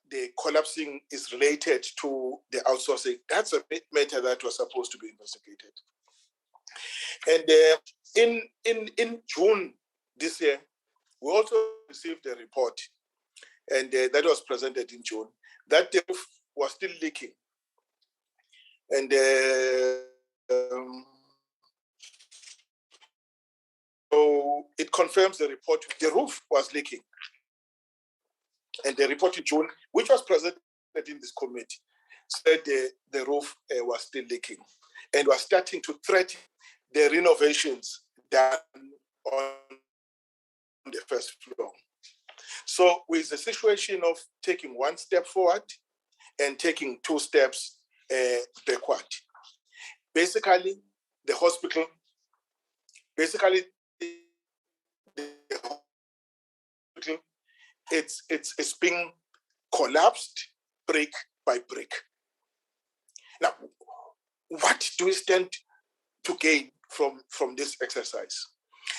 the collapsing is related to the outsourcing, that's a matter that was supposed to be investigated. And in June this year, we also received a report, and that was presented in June, that the roof was still leaking. And so it confirms the report, the roof was leaking. And the report in June, which was presented in this committee, said the roof was still leaking and was starting to threaten the renovations done on the first floor. So with the situation of taking one step forward and taking two steps backward, basically the hospital, it's being collapsed brick by brick. Now, what do we stand to gain from this exercise?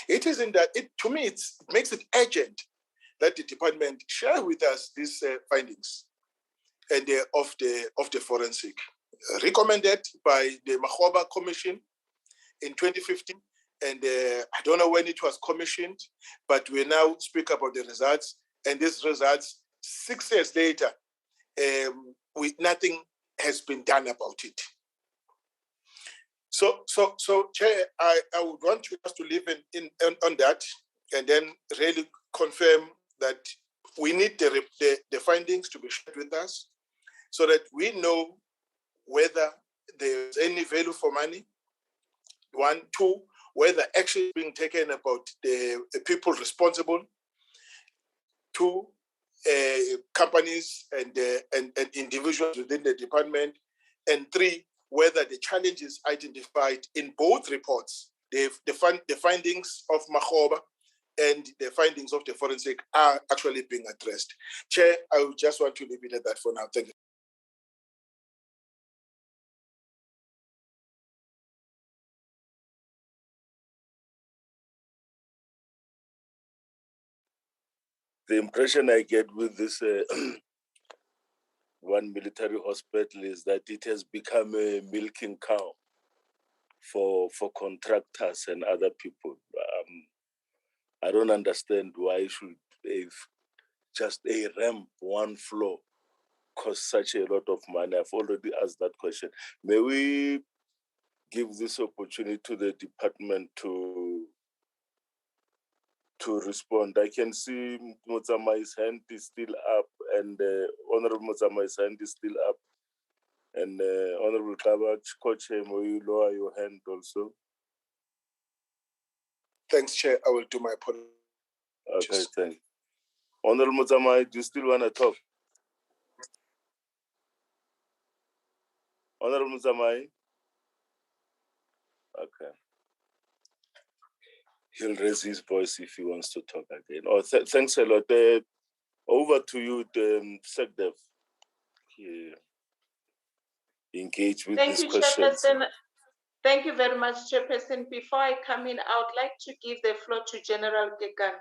It is in that, to me, it makes it urgent that the department share with us these findings and of the forensic, recommended by the Makgoba Commission in 2015. And I don't know when it was commissioned, but we now speak about the results. And these results, 6 years later, nothing has been done about it. So, Chair, I would want us to leave on that, and then really confirm that we need the findings to be shared with us, so that we know whether there's any value for money. 1, 2, whether action is being taken about the people responsible. 2, companies and individuals within the department. And 3, whether the challenges identified in both reports, the findings of Makgoba and the findings of the forensic, are actually being addressed. Chair, I would just want to leave it at that for now. Thank you. The impression I get with this one military hospital is that it has become a milking cow for contractors and other people. I don't understand why should just a ramp, one floor, cost such a lot of money. I've already asked that question. May we give this opportunity to the department to respond? I can see Motsamai's hand is still up, and Honorable Motsamai's hand is still up. And Honorable Kabach, Coach, will you lower your hand also? Thanks, Chair. I will do my apologies. Okay, thanks. Honorable Motsamai, do you still want to talk? Honorable Motsamai? Okay. He'll raise his voice if he wants to talk again. Oh, thanks a lot. Over to you, Sekdev. Engage with Thank these you, questions. Chairperson. Thank you very much, Chairperson. Before I come in, I would like to give the floor to General Gekan.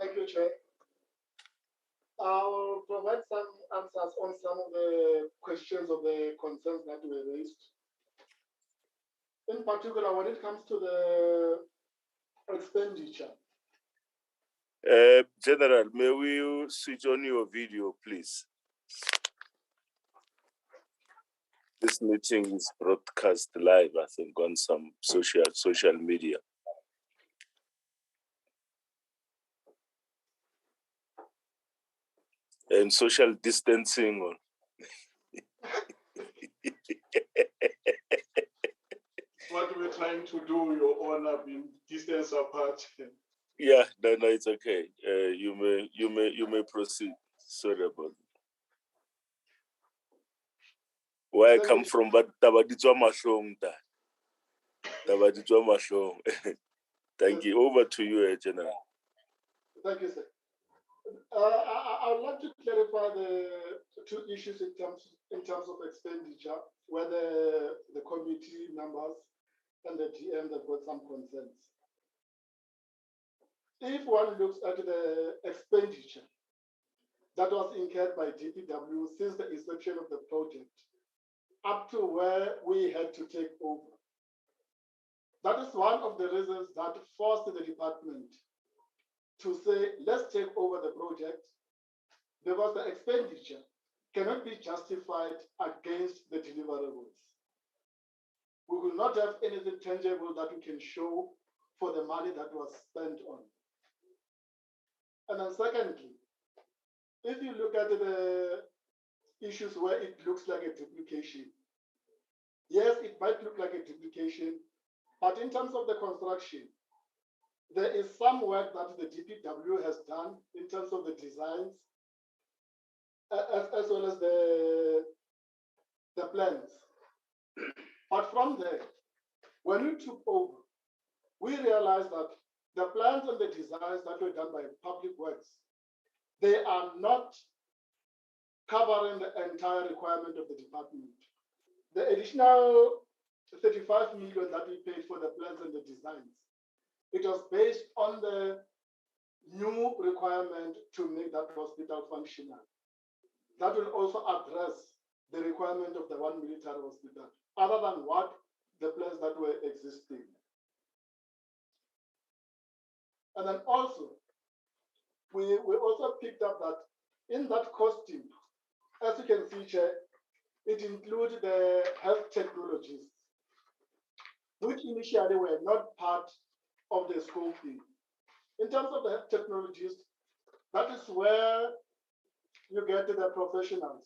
Thank you, Chair. I'll provide some answers on some of the questions of the concerns that were raised. In particular, when it comes to the expenditure. General, may we switch on your video, please? This meeting is broadcast live, I think, on some social media. And social distancing. What we're trying to do, Your Honor, being distance apart. Yeah, no, it's okay. You may proceed. Sorry about it. Where I come from, but Tabaditwa Mashong. Tabaditwa Mashong. Thank you. Over to you, General. Thank you, sir. I would like to clarify the two issues in terms of expenditure, where the committee members and the DM have got some concerns. If one looks at the expenditure that was incurred by DPW since the inception of the project, up to where we had to take over, that is one of the reasons that forced the department to say, let's take over the project, because the expenditure cannot be justified against the deliverables. We will not have anything tangible that we can show for the money that was spent on. And then secondly, if you look at the issues where it looks like a duplication, yes, it might look like a duplication, but in terms of the construction, there is some work that the DPW has done in terms of the designs, as well as the plans. But from there, when we took over, we realized that the plans and the designs that were done by Public Works, they are not covering the entire requirement of the department. The additional 35 million that we paid for the plans and the designs, it was based on the new requirement to make that hospital functional. That will also address the requirement of the one military hospital, other than what the plans that were existing. And then also, we also picked up that in that costing, as you can see, Chair, it includes the health technologies, which initially were not part of the scoping. In terms of the health technologies, that is where you get the professionals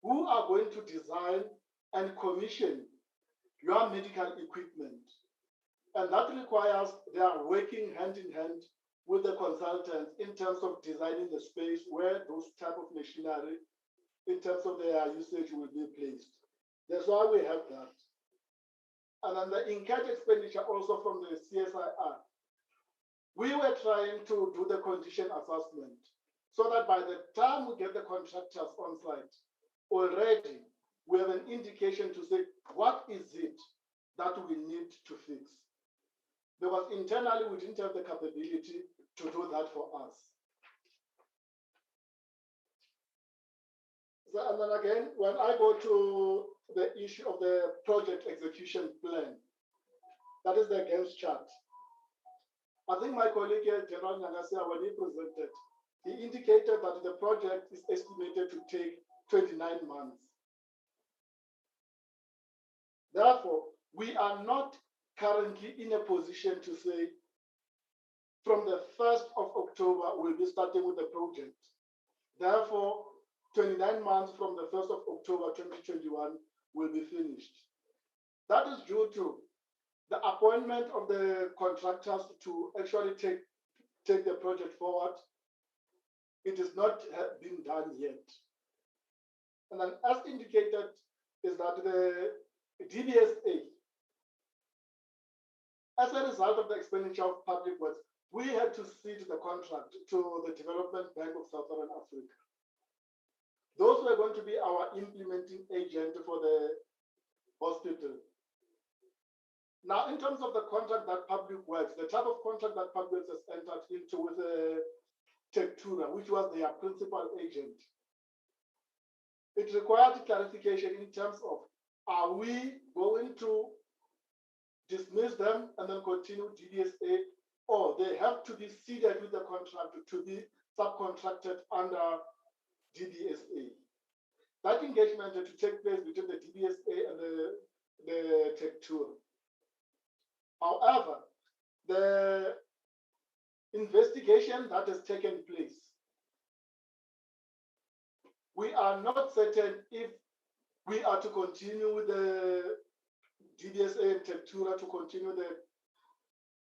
who are going to design and commission your medical equipment. And that requires they are working hand in hand with the consultants in terms of designing the space where those type of machinery, in terms of their usage, will be placed. That's why we have that. And then the incurred expenditure also from the CSIR. We were trying to do the condition assessment so that by the time we get the contractors on site, already we have an indication to say, what is it that we need to fix? Because internally, we didn't have the capability to do that for us. So, and then again, when I go to the issue of the project execution plan, That is the Gantt chart. I think my colleague General Nyangasia, when he presented, he indicated that the project is estimated to take 29 months. Therefore, we are not currently in a position to say from the 1st of October, we'll be starting with the project. Therefore, 29 months from the 1st of October 2021 will be finished. That is due to the appointment of the contractors to actually take the project forward. It is not been done yet. And then as indicated is that the DBSA, as a result of the expenditure of public works, we had to cede the contract to the Development Bank of Southern Africa. Those were going to be our implementing agent for the hospital. Now, in terms of the contract that Public Works, the type of contract that Public Works has entered into with Procure, which was their principal agent, it required clarification in terms of, are we going to dismiss them and then continue DBSA, or they have to be ceded with the contract to be subcontracted under DBSA. That engagement had to take place between the DBSA and the Procure. However, the investigation that has taken place, we are not certain if we are to continue with the DBSA and Procure to continue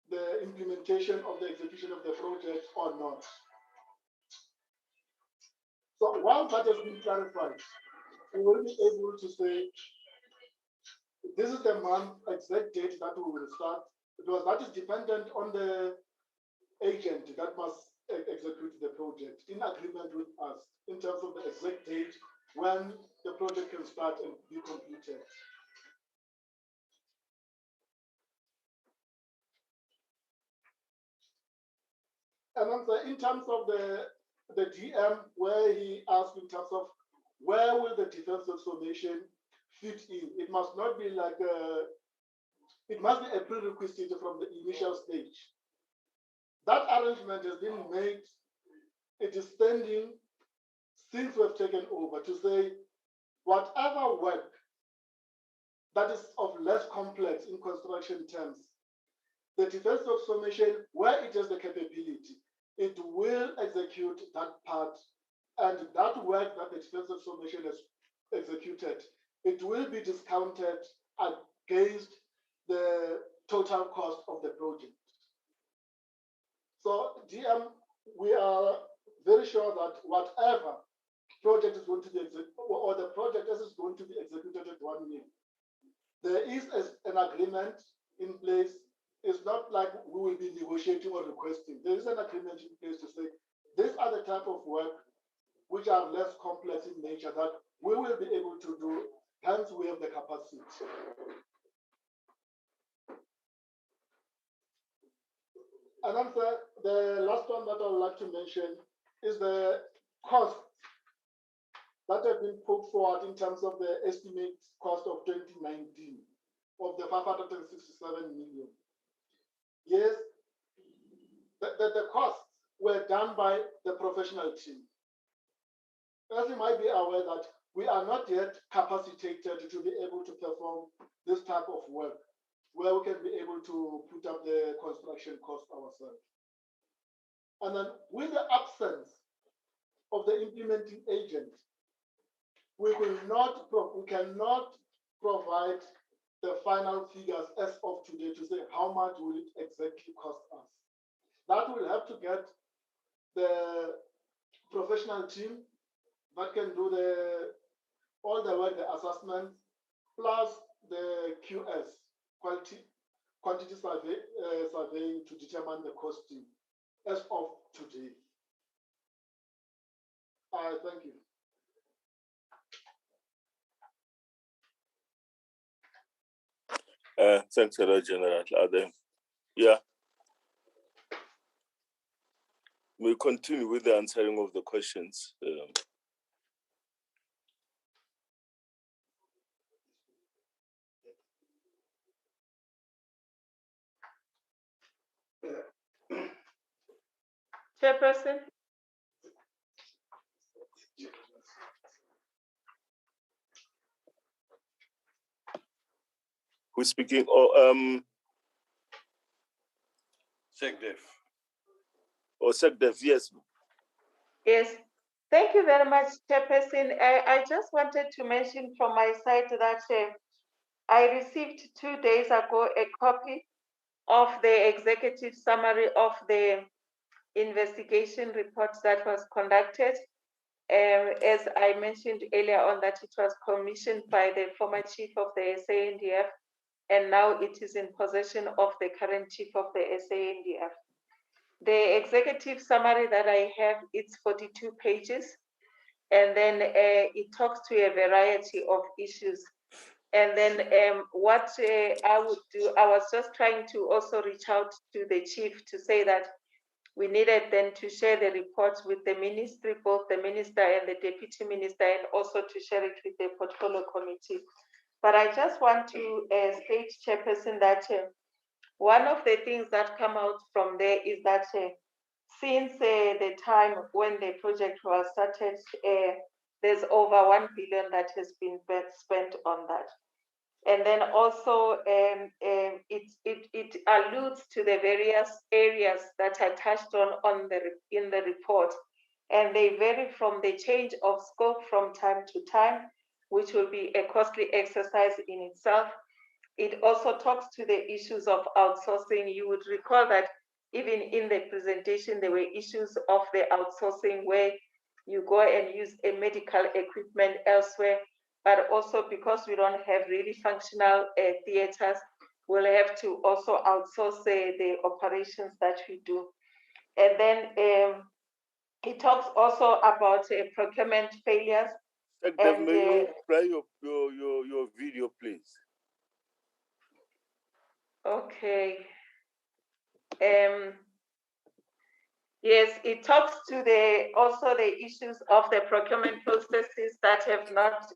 the implementation of the execution of the project or not. So once that has been clarified, we will be able to say, this is the month, exact date that we will start, because that is dependent on the agent that must execute the project in agreement with us in terms of the exact date when the project can start and be completed. And then in terms of the DM, where he asked in terms of where will the defense transformation fit in, it must not be like it must be a prerequisite from the initial stage. That arrangement has been made, it is standing since we've taken over to say whatever work that is of less complex in construction terms, the defense transformation, where it has the capability, it will execute that part, and that work that the defense transformation has executed, it will be discounted against the total cost of the project. So DM, we are very sure that whatever project is going to be executed, or the project as is going to be executed at 1 year, there is an agreement in place. It's not like we will be negotiating or requesting. There is an agreement in place to say, these are the type of work which are less complex in nature that we will be able to do, hence we have the capacity. And then the last one that I would like to mention is the cost that have been put forward in terms of the estimate cost of 2019 of the 567 million. Yes, the costs were done by the professional team. As you might be aware that we are not yet capacitated to be able to perform this type of work, where we can be able to put up the construction cost ourselves. And then with the absence of the implementing agent, we cannot provide the final figures as of today to say how much will it exactly cost us. That will have to get the professional team that can do all the work, the assessments, plus the QS, quantity surveying to determine the costing as of today. Thank you. Thanks a lot, General. Yeah. We'll continue with the answering of the questions. Chairperson. Who's speaking? Oh, SecDef. Oh, SecDef, yes. Yes, thank you very much, Chairperson. I just wanted to mention from my side that I received 2 days ago a copy of the executive summary of the investigation report that was conducted. As I mentioned earlier on, that it was commissioned by the former chief of the SANDF, and now it is in possession of the current chief of the SANDF. The executive summary that I have, it's 42 pages, and then it talks to a variety of issues. And then what I would do, I was just trying to also reach out to the chief to say that we needed then to share the reports with the ministry, both the minister and the deputy minister, and also to share it with the portfolio committee. But I just want to state, Chairperson, that one of the things that come out from there is that since the time when the project was started, there's over 1 billion that has been spent on that. And then also it alludes to the various areas that are touched on in the report. And they vary from the change of scope from time to time, which will be a costly exercise in itself. It also talks to the issues of outsourcing. You would recall that even in the presentation, there were issues of the outsourcing where you go and use a medical equipment elsewhere, but also because we don't have really functional theaters, we'll have to also outsource the operations that we do. And then it talks also about procurement failures. And, may you play your video, please? Okay. Yes, it talks to also the issues of the procurement processes that have not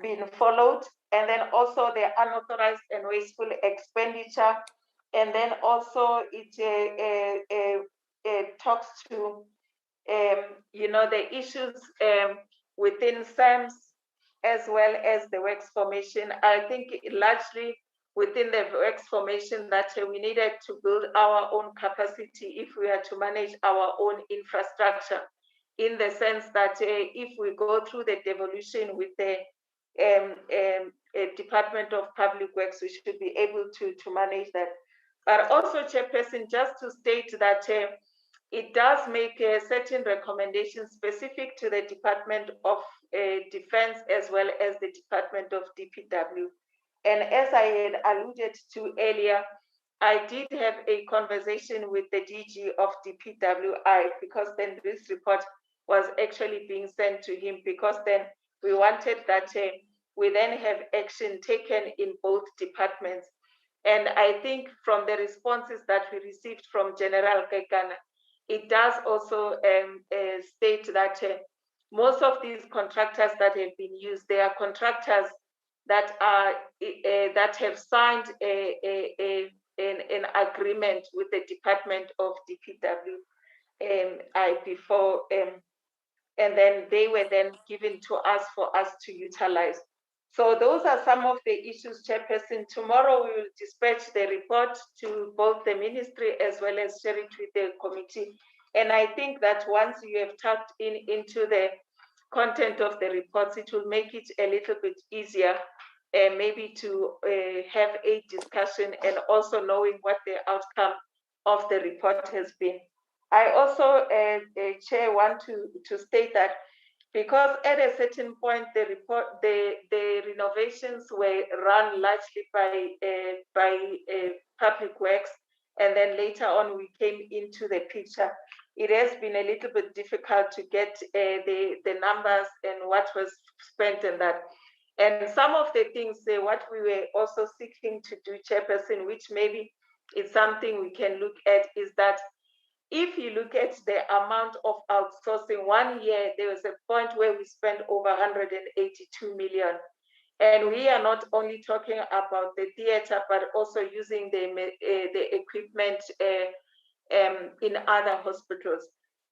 been followed, and then also the unauthorized and wasteful expenditure, and then also it talks to the issues within SAMS as well as the works formation. I think largely within the works formation that we needed to build our own capacity if we are to manage our own infrastructure, in the sense that if we go through the devolution with the Department of Public Works, we should be able to manage that. But also, Chairperson, just to state that it does make certain recommendations specific to the Department of Defense as well as the Department of DPW. And as I had alluded to earlier, I did have a conversation with the DG of DPWI, because then this report was actually being sent to him, because then we wanted that we then have action taken in both departments. And I think from the responses that we received from General Kekana, it does also state that most of these contractors that have been used, they are contractors that are that have signed an agreement with the Department of DPW before, and then they were then given to us for us to utilize. So those are some of the issues, Chairperson. Tomorrow we will dispatch the report to both the ministry as well as share it with the committee. And I think that once you have tapped into the content of the reports, it will make it a little bit easier maybe to have a discussion and also knowing what the outcome of the report has been. I also, Chair, want to state that because at a certain point the renovations were run largely by Public Works, and then later on we came into the picture, it has been a little bit difficult to get the numbers and what was spent and that. And some of the things, what we were also seeking to do, Chairperson, which maybe is something we can look at, is that if you look at the amount of outsourcing, 1 year, there was a point where we spent over 182 million. And we are not only talking about the theater, but also using the equipment in other hospitals.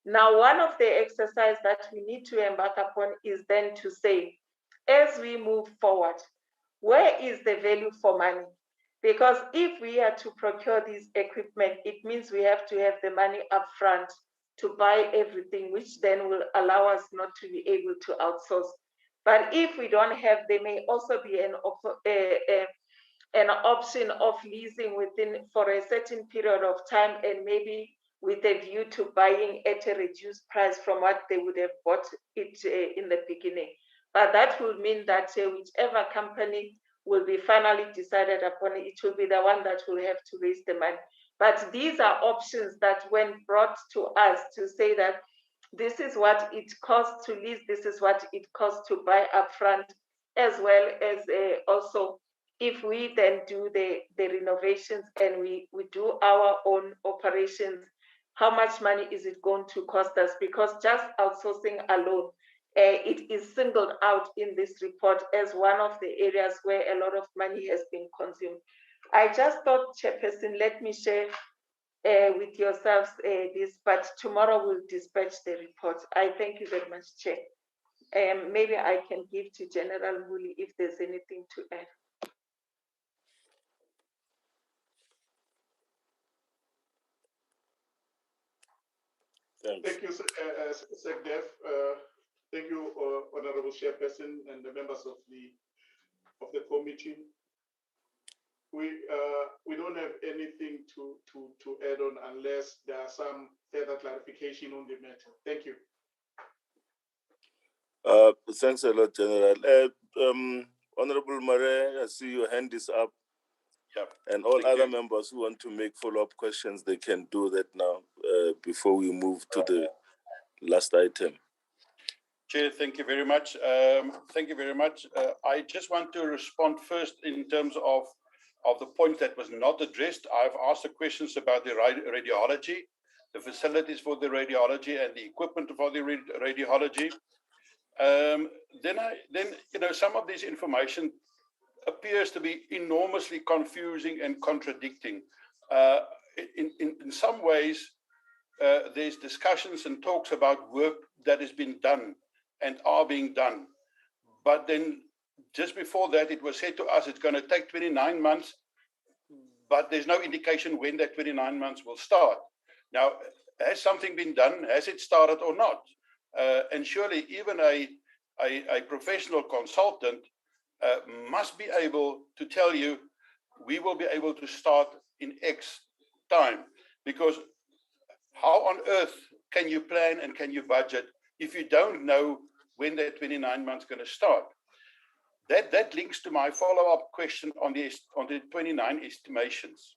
Now, one of the exercises that we need to embark upon is then to say, as we move forward, where is the value for money? Because if we are to procure this equipment, it means we have to have the money upfront to buy everything, which then will allow us not to be able to outsource. But if we don't have, there may also be an option of leasing for a certain period of time, and maybe with a view to buying at a reduced price from what they would have bought it in the beginning. But that will mean that whichever company will be finally decided upon, it will be the one that will have to raise the money. But these are options that when brought to us to say that this is what it costs to lease, this is what it costs to buy upfront, as well as also if we then do the renovations and we do our own operations, how much money is it going to cost us? Because just outsourcing alone, it is singled out in this report as one of the areas where a lot of money has been consumed. I just thought, Chairperson, let me share with yourselves this, but tomorrow we'll dispatch the report. I thank you very much, Chair. Maybe I can give to General Muli if there's anything to add. Thank you, SecDef. Thank you, Honorable Chairperson and the members of the committee. We don't have anything to add on unless there are some further clarification on the matter. Thank you. Thanks a lot, General. Honorable Mare, I see your hand is up. Yep. And all other members who want to make follow-up questions, they can do that now before we move to the last item. Chair, thank you very much. Thank you very much. I just want to respond first in terms of the point that was not addressed. I've asked the questions about the radiology, the facilities for the radiology and the equipment for the radiology. Then some of this information appears to be enormously confusing and contradicting. In some ways, there's discussions and talks about work that has been done and are being done. But then just before that, it was said to us it's going to take 29 months, but there's no indication when that 29 months will start. Now, has something been done? Has it started or not? And surely even a professional consultant must be able to tell you, we will be able to start in X time, because how on earth can you plan and can you budget if you don't know when that 29 months is going to start? That links to my follow-up question on the 29 estimations.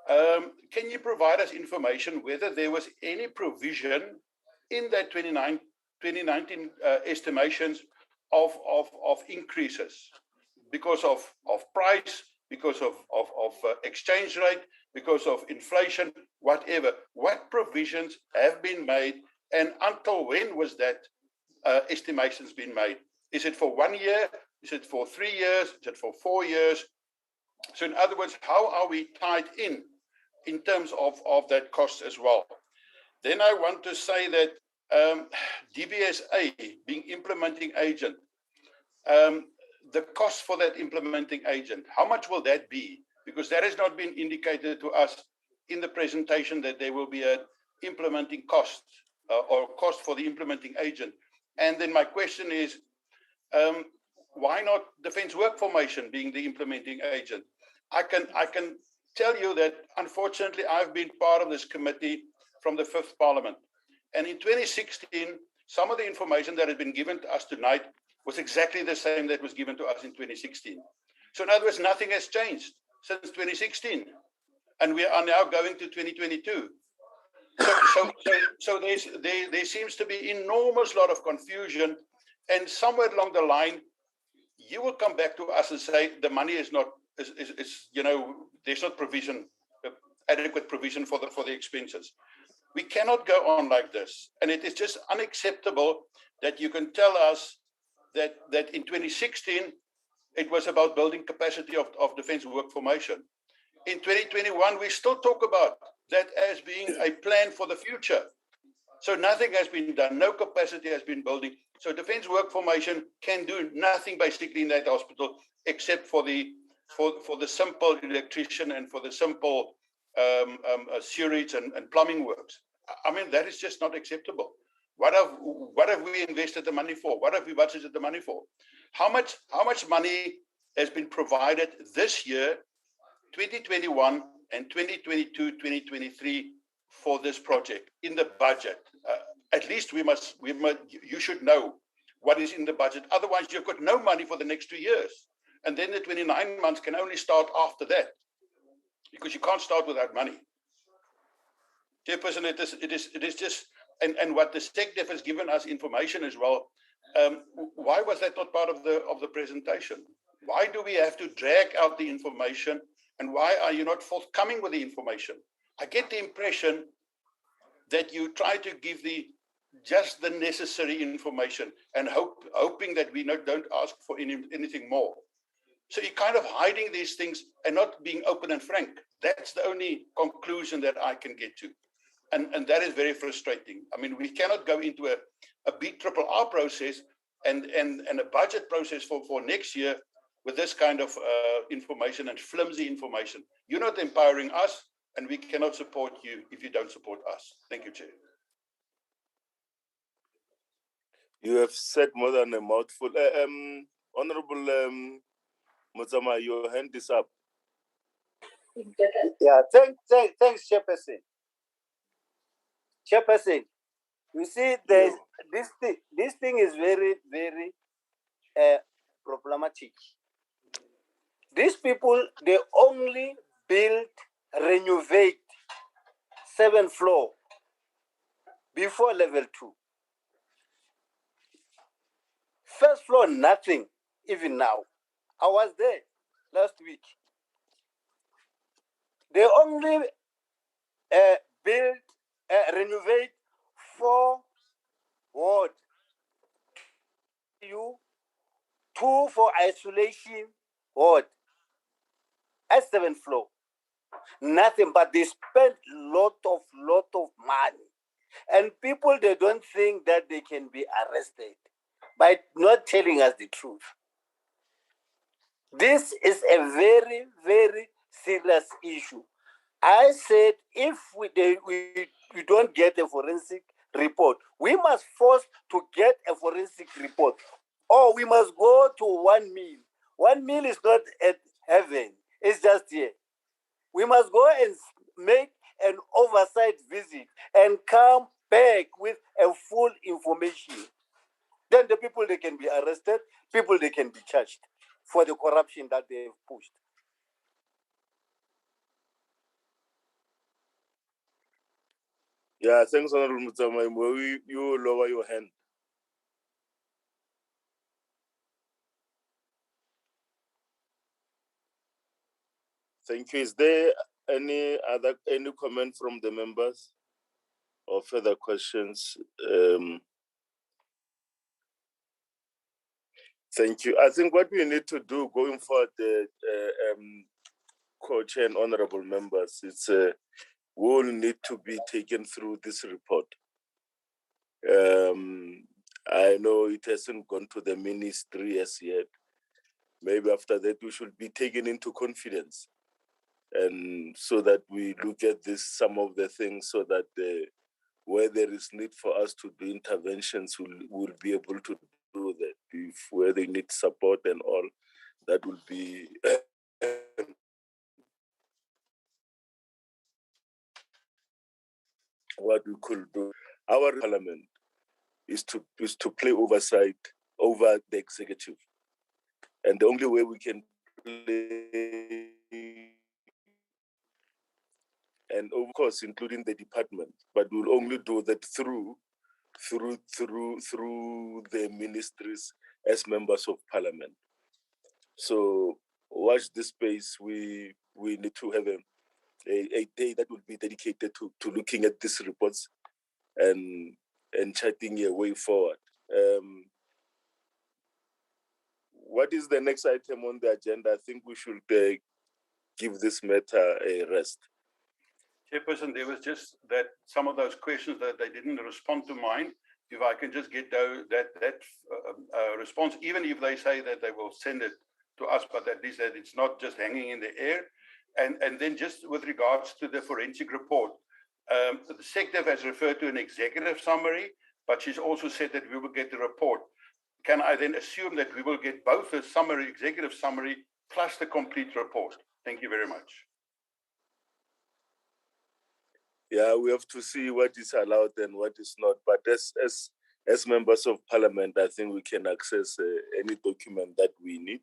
Can you provide us information whether there was any provision in that 2019 estimations of increases because of price, because of exchange rate, because of inflation, whatever? What provisions have been made, and until when was that estimations been made? Is it for 1 year? Is it for 3 years? Is it for 4 years? So in other words, how are we tied in terms of that cost as well? Then I want to say that DBSA being implementing agent, the cost for that implementing agent, how much will that be? Because that has not been indicated to us in the presentation that there will be an implementing cost or cost for the implementing agent. And then my question is, why not Defence Work Formation being the implementing agent? I can tell you that unfortunately I've been part of this committee from the 5th Parliament. And in 2016, some of the information that has been given to us tonight was exactly the same that was given to us in 2016. So in other words, nothing has changed since 2016. And we are now going to 2022. So there seems to be enormous lot of confusion, and somewhere along the line, you will come back to us and say the money is not, there's not provision, adequate provision for the expenses. We cannot go on like this, and it is just unacceptable that you can tell us that in 2016 it was about building capacity of Defence Work Formation. In 2021, we still talk about that as being a plan for the future. So nothing has been done. No capacity has been building. So Defence Work Formation can do nothing basically in that hospital except for the simple electrician and for the simple sewage and plumbing works. I mean, that is just not acceptable. What have we invested the money for? What have we budgeted the money for? How much money has been provided this year, 2021 and 2022, 2023 for this project in the budget? At least you should know what is in the budget. Otherwise, you've got no money for the next 2 years. And then the 29 months can only start after that, because you can't start without money. Chairperson, it is just, and what the SecDef has given us information as well. Why was that not part of the presentation? Why do we have to drag out the information, and why are you not forthcoming with the information? I get the impression that you try to give just the necessary information and hoping that we don't ask for anything more. So you're kind of hiding these things and not being open and frank. That's the only conclusion that I can get to. And that is very frustrating. I mean, we cannot go into a BRRR process and a budget process for next year with this kind of information and flimsy information. You're not empowering us, and we cannot support you if you don't support us. Thank you, Chair. You have said more than a mouthful. Honorable Mutsama, your hand is up. Yeah, thanks, Chairperson. Chairperson, you see, this thing is very, very problematic. These people, they only renovate 7th floor before level 2. First floor, nothing, even now. I was there last week. They only renovate 4 wards. 2 for isolation ward at 7th floor. Nothing, but they spend lot of money. And people, they don't think that they can be arrested by not telling us the truth. This is a very, very serious issue. I said if we don't get a forensic report, we must force to get a forensic report, or we must go to 1 mil. 1 mil is not at heaven, it's just here. We must go and make an oversight visit and come back with a full information. Then the people, they can be arrested, people, they can be charged for the corruption that they have pushed. Yeah, thanks, Honorable Mutsama. You lower your hand. Thank you. Is there any comment from the members or further questions? Thank you. I think what we need to do going forward, Co-Chair and honorable members, it's will need to be taken through this report. I know it hasn't gone to the ministry as yet. Maybe after that we should be taken into confidence, and so that we look at some of the things, so that where there is need for us to do interventions, we'll be able to do that. If where they need support and all, that will be what we could do. Our parliament is to play oversight over the executive, and the only way we can play, and of course including the department, but we'll only do that through the ministries as members of parliament. So watch this space. We need to have a day that will be dedicated to looking at these reports and charting a way forward. What is the next item on the agenda? I think we should give this matter a rest. Chairperson, there was just that some of those questions that they didn't respond to mine. If I can just get that response, even if they say that they will send it to us, but at least that it's not just hanging in the air. And then just with regards to the forensic report, the SecDev has referred to an executive summary, but she's also said that we will get the report. Can I then assume that we will get both the summary, executive summary, plus the complete report? Thank you very much. Yeah, we have to see what is allowed and what is not. But as members of parliament, I think we can access any document that we need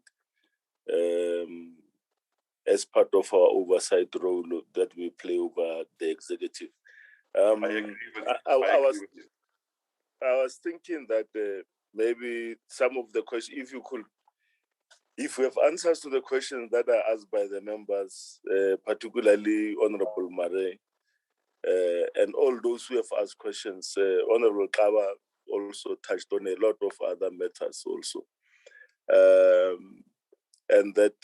as part of our oversight role that we play over the executive. I agree with you. I was thinking that maybe some of the questions, if we have answers to the questions that are asked by the members, particularly Honorable Mare, and all those who have asked questions, Honorable Kaba also touched on a lot of other matters also. And that,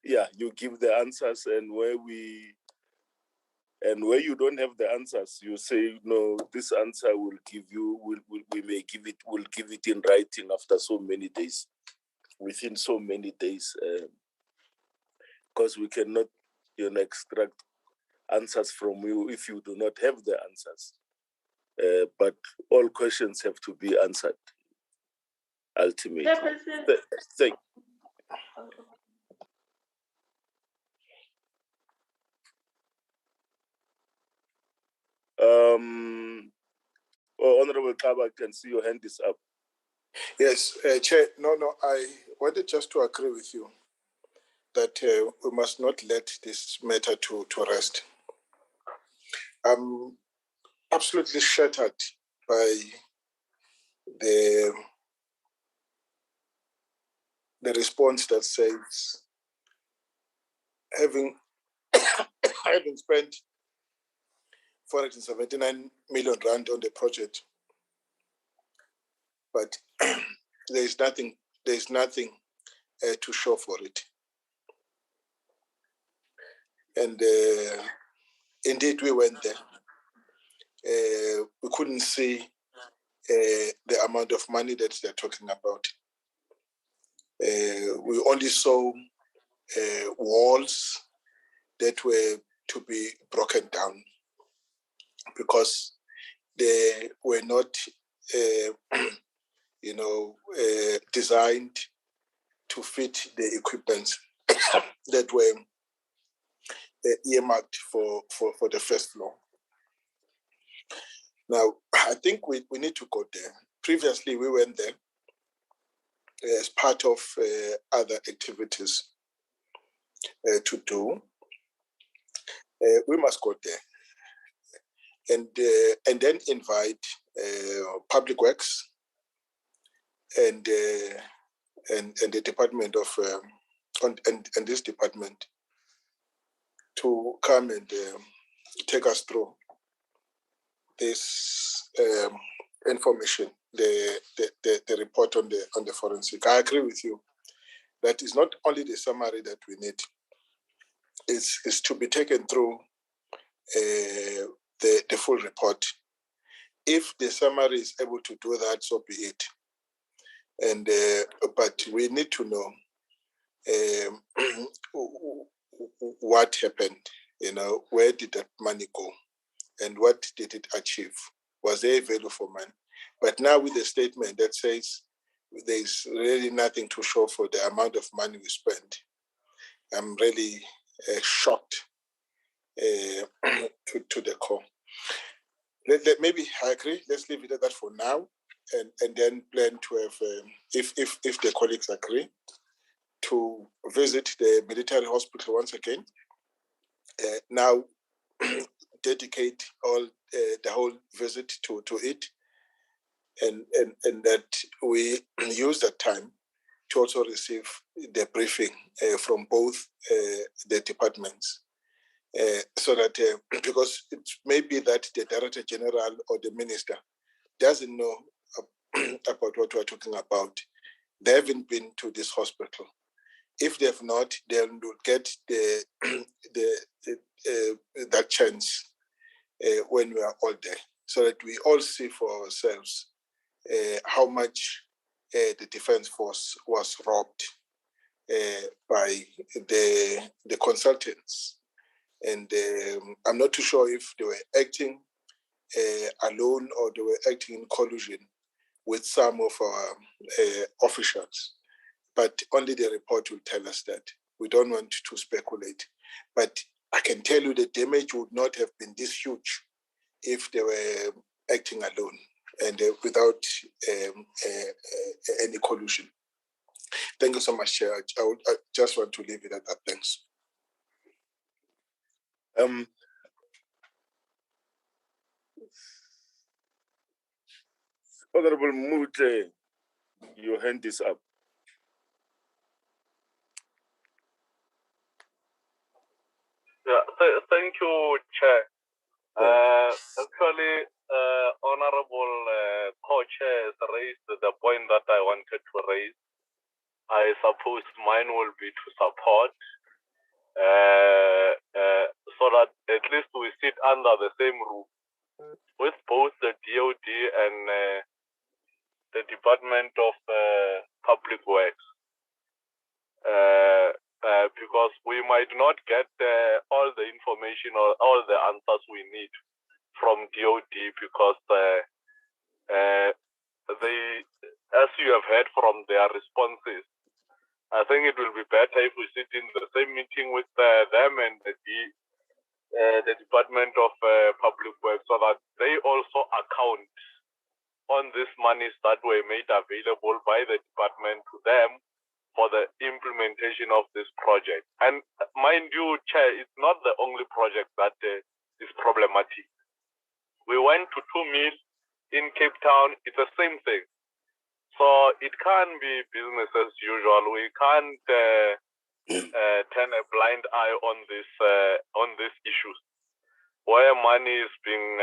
you give the answers, and where you don't have the answers, you say, no, this answer we'll give you, we'll give it in writing after so many days, within so many days, because we cannot, extract answers from you if you do not have the answers. But all questions have to be answered, ultimately. Honorable Kaba, I can see your hand is up. Yes, Chair. No, I wanted just to agree with you that we must not let this matter to rest. I'm absolutely shattered by the response that says having spent 479 million rand on the project, but there is nothing to show for it. And indeed, we went there. We couldn't see the amount of money that they're talking about. We only saw walls that were to be broken down because they were not, designed to fit the equipment that were earmarked for the first floor. Now, I think we need to go there. Previously, we went there as part of other activities to do. We must go there and then invite Public Works and the Department of and this department to come and take us through this information, the report on the forensic. I agree with you. That is not only the summary that we need. It's to be taken through the full report. If the summary is able to do that, so be it. And but we need to know what happened. Where did that money go, and what did it achieve? Was there value for money? But now with the statement that says there's really nothing to show for the amount of money we spent, I'm really shocked to the core. Maybe I agree. Let's leave it at that for now, and then plan to have, if the colleagues agree, to visit the military hospital once again. Now, dedicate the whole visit to it, and that we use that time to also receive the briefing from both the departments. So that, because it may be that the Director General or the Minister doesn't know about what we're talking about. They haven't been to this hospital. If they have not, then we'll get that chance when we are all there, so that we all see for ourselves how much the defense force was robbed by the consultants. And I'm not too sure if they were acting alone or they were acting in collusion with some of our officials. But only the report will tell us that. We don't want to speculate. But I can tell you the damage would not have been this huge if they were acting alone and without any collusion. Thank you so much, Chair. I just want to leave it at that. Thanks. Honorable Mute, your hand is up. Yeah, thank you, Chair. Actually, Honorable Co-Chair has raised the point that I wanted to raise. I suppose mine will be to support, so that at least we sit under the same roof with both the DOD and the Department of Public Works. Because we might not get all the information or all the answers we need from DOD, because they, as you have heard from their responses, I think it will be better if we sit in the same meeting with them and the Department of Public Works, so that they also account on these monies that were made available by the department to them for the implementation of this project. And mind you, Chair, it's not the only project that is problematic. We went to 2 mills in Cape Town. It's the same thing. So it can't be business as usual. We can't turn a blind eye on these issues, where money is being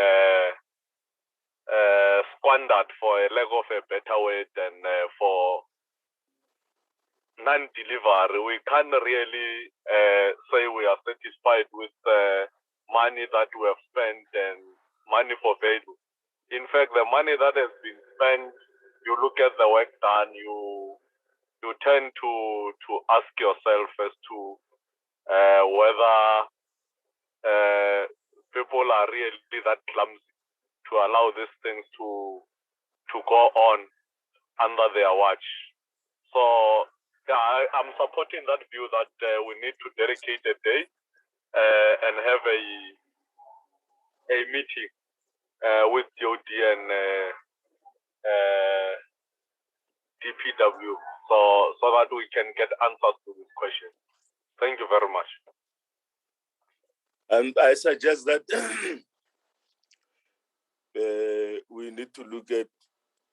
squandered, for a lack of a better word, and for non-delivery. We can't really say we are satisfied with money that we have spent and money for value. In fact, the money that has been spent, you look at the work done, you tend to ask yourself as to whether people are really that clumsy to allow these things to go on under their watch. So yeah, I'm supporting that view that we need to dedicate a day and have a meeting with DOD and DPW, so that we can get answers to this question. Thank you very much. And I suggest that we need to look at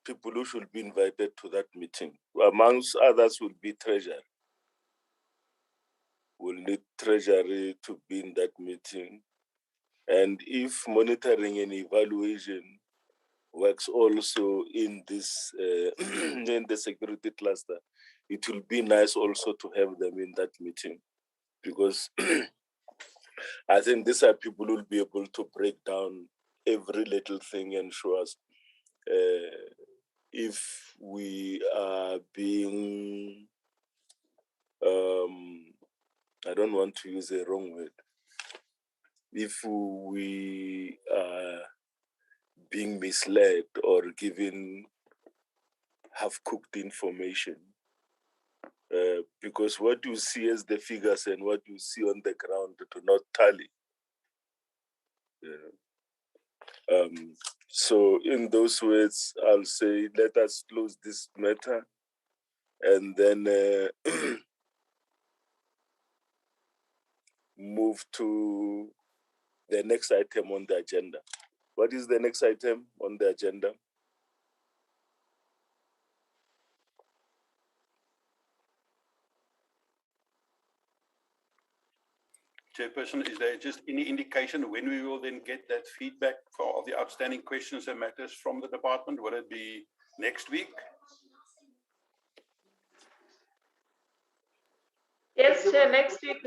people who should be invited to that meeting. Amongst others will be Treasury. We'll need Treasury to be in that meeting. And if monitoring and evaluation works also in this in the security cluster, it will be nice also to have them in that meeting, because I think these are people who will be able to break down every little thing and show us if we are being, I don't want to use a wrong word, if we are being misled or given half-cooked information. Because what you see as the figures and what you see on the ground do not tally. So in those words, I'll say, let us close this matter and then move to the next item on the agenda. What is the next item on the agenda? Chairperson, is there just any indication when we will then get that feedback for all the outstanding questions and matters from the department? Will it be next week? Yes, Chair, next week.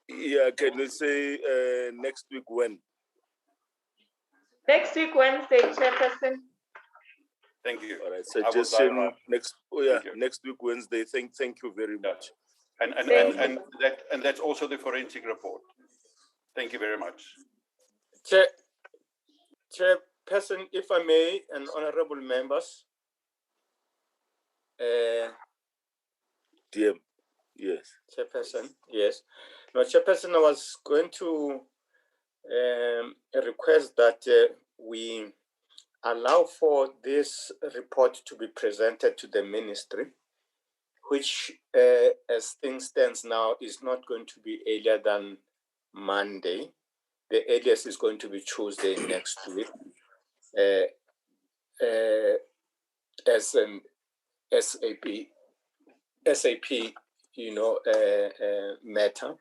Yeah, can you say next week when? Next week, Wednesday, Chairperson. Thank you. All right, suggestion next. Oh yeah, next week Wednesday. Thank you very much. And that's also the forensic report. Thank you very much. Chairperson, if I may, and honorable members. DM, yes. Chairperson, yes. No, Chairperson, I was going to request that we allow for this report to be presented to the ministry, which, as things stands now, is not going to be earlier than Monday. The earliest is going to be Tuesday next week. As an SAP, matter,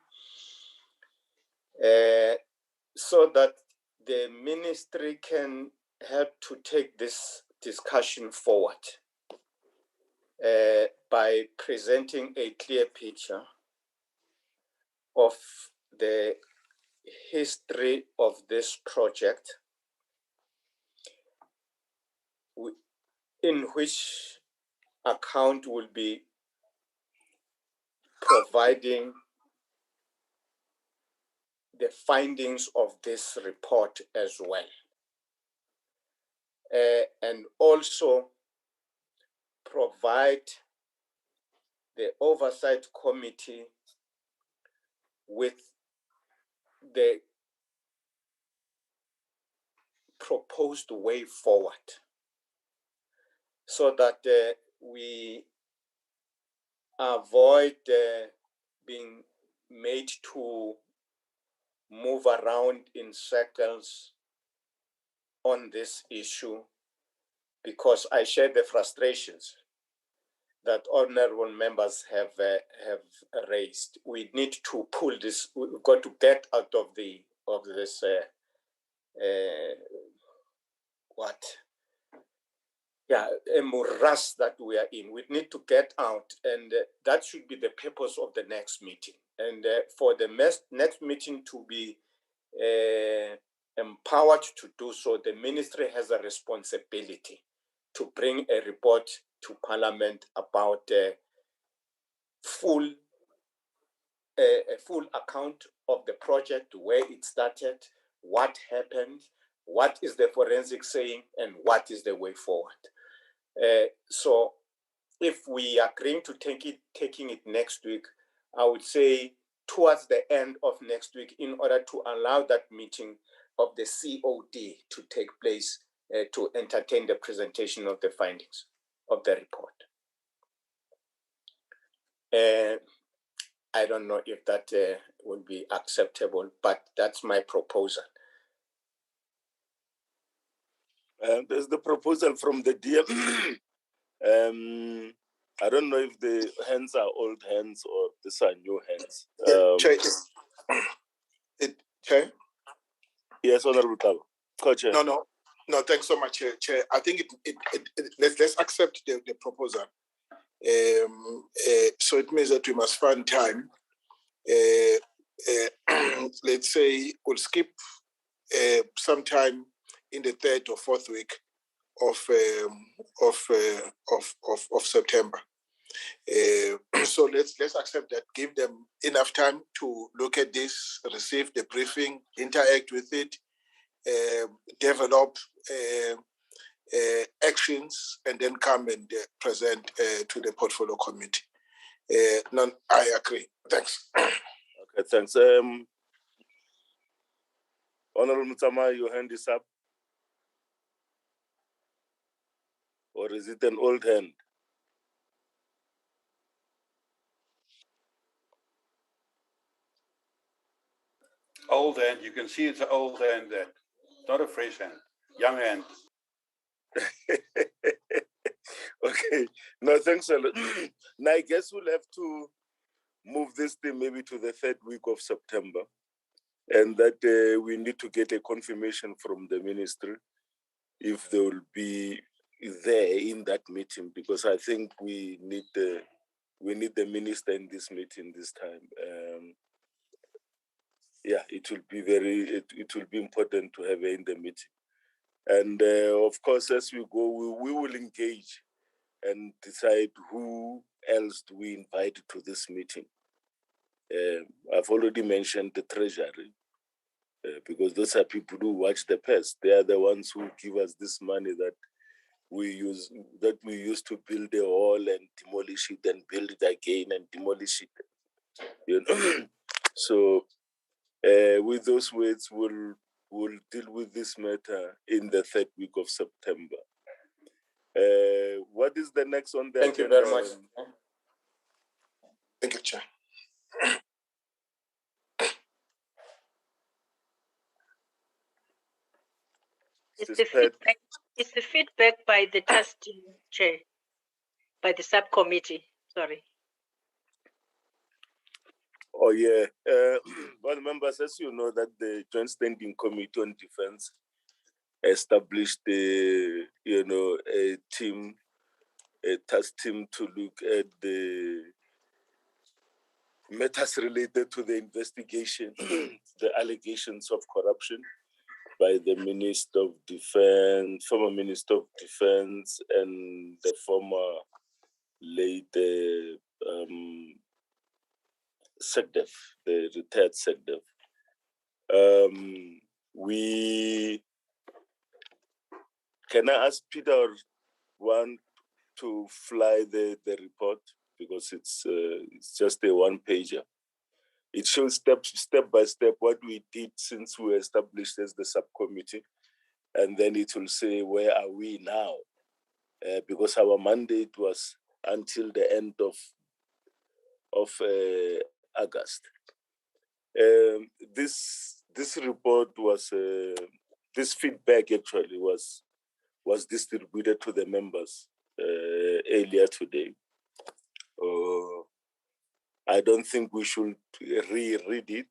so that the ministry can help to take this discussion forward by presenting a clear picture of the history of this project, in which account will be providing the findings of this report as well. And also provide the oversight committee with the proposed way forward, so that we avoid being made to move around in circles on this issue, because I share the frustrations that honorable members have raised. We need to pull this. We've got to get out of this a morass that we are in. We need to get out, and that should be the purpose of the next meeting. And for the next meeting to be empowered to do so, the ministry has a responsibility to bring a report to Parliament about a full account of the project, where it started, what happened, what is the forensic saying, and what is the way forward. So if we are agreeing to taking it next week, I would say towards the end of next week, in order to allow that meeting of the COD to take place, to entertain the presentation of the findings of the report. I don't know if that would be acceptable, but that's my proposal. There's the proposal from the DM. I don't know if the hands are old hands or these are new hands. Chair? Yes, Honorable Tabo. Co-chair. No, thanks so much, Chair. I think let's accept the proposal. So it means that we must find time. Let's say we'll skip sometime in the 3rd or 4th week of September. So let's accept that. Give them enough time to look at this, receive the briefing, interact with it, develop actions, and then come and present to the portfolio committee. I agree. Thanks. Okay, thanks. Honorable Mutama, your hand is up. Or is it an old hand? Old hand, you can see it's an old hand there. It's not a fresh hand, young hand. Okay, no, thanks a lot. Now I guess we'll have to move this thing maybe to the 3rd week of September, and that we need to get a confirmation from the ministry if they will be there in that meeting, because I think we need we need the minister in this meeting this time. Yeah, it will be it will be important to have her in the meeting. And of course, as we go, we will engage and decide who else do we invite to this meeting. I've already mentioned the treasury, because those are people who watch the pest. They are the ones who give us this money that we use to build a wall and demolish it and build it again and demolish it. You know, so with those words, we'll deal with this matter in the 3rd week of September. What is the next on the Thank agenda? you very much. Thank you, Chair. It's the feedback by the task team, Chair, by the subcommittee. Sorry. Oh yeah, well, members, as you know, that the Joint Standing Committee on Defense established a task team to look at the matters related to the investigation, the allegations of corruption by the Minister of Defense, former Minister of Defense, and the former late SecDef, the retired SecDef. Can I ask Peter or Juan to fly the report, because it's just a one-pager. It shows step by step what we did since we were established as the subcommittee, and then it will say where are we now, because our mandate was until the end of August. This report was this feedback actually was distributed to the members earlier today. I don't think we should reread it,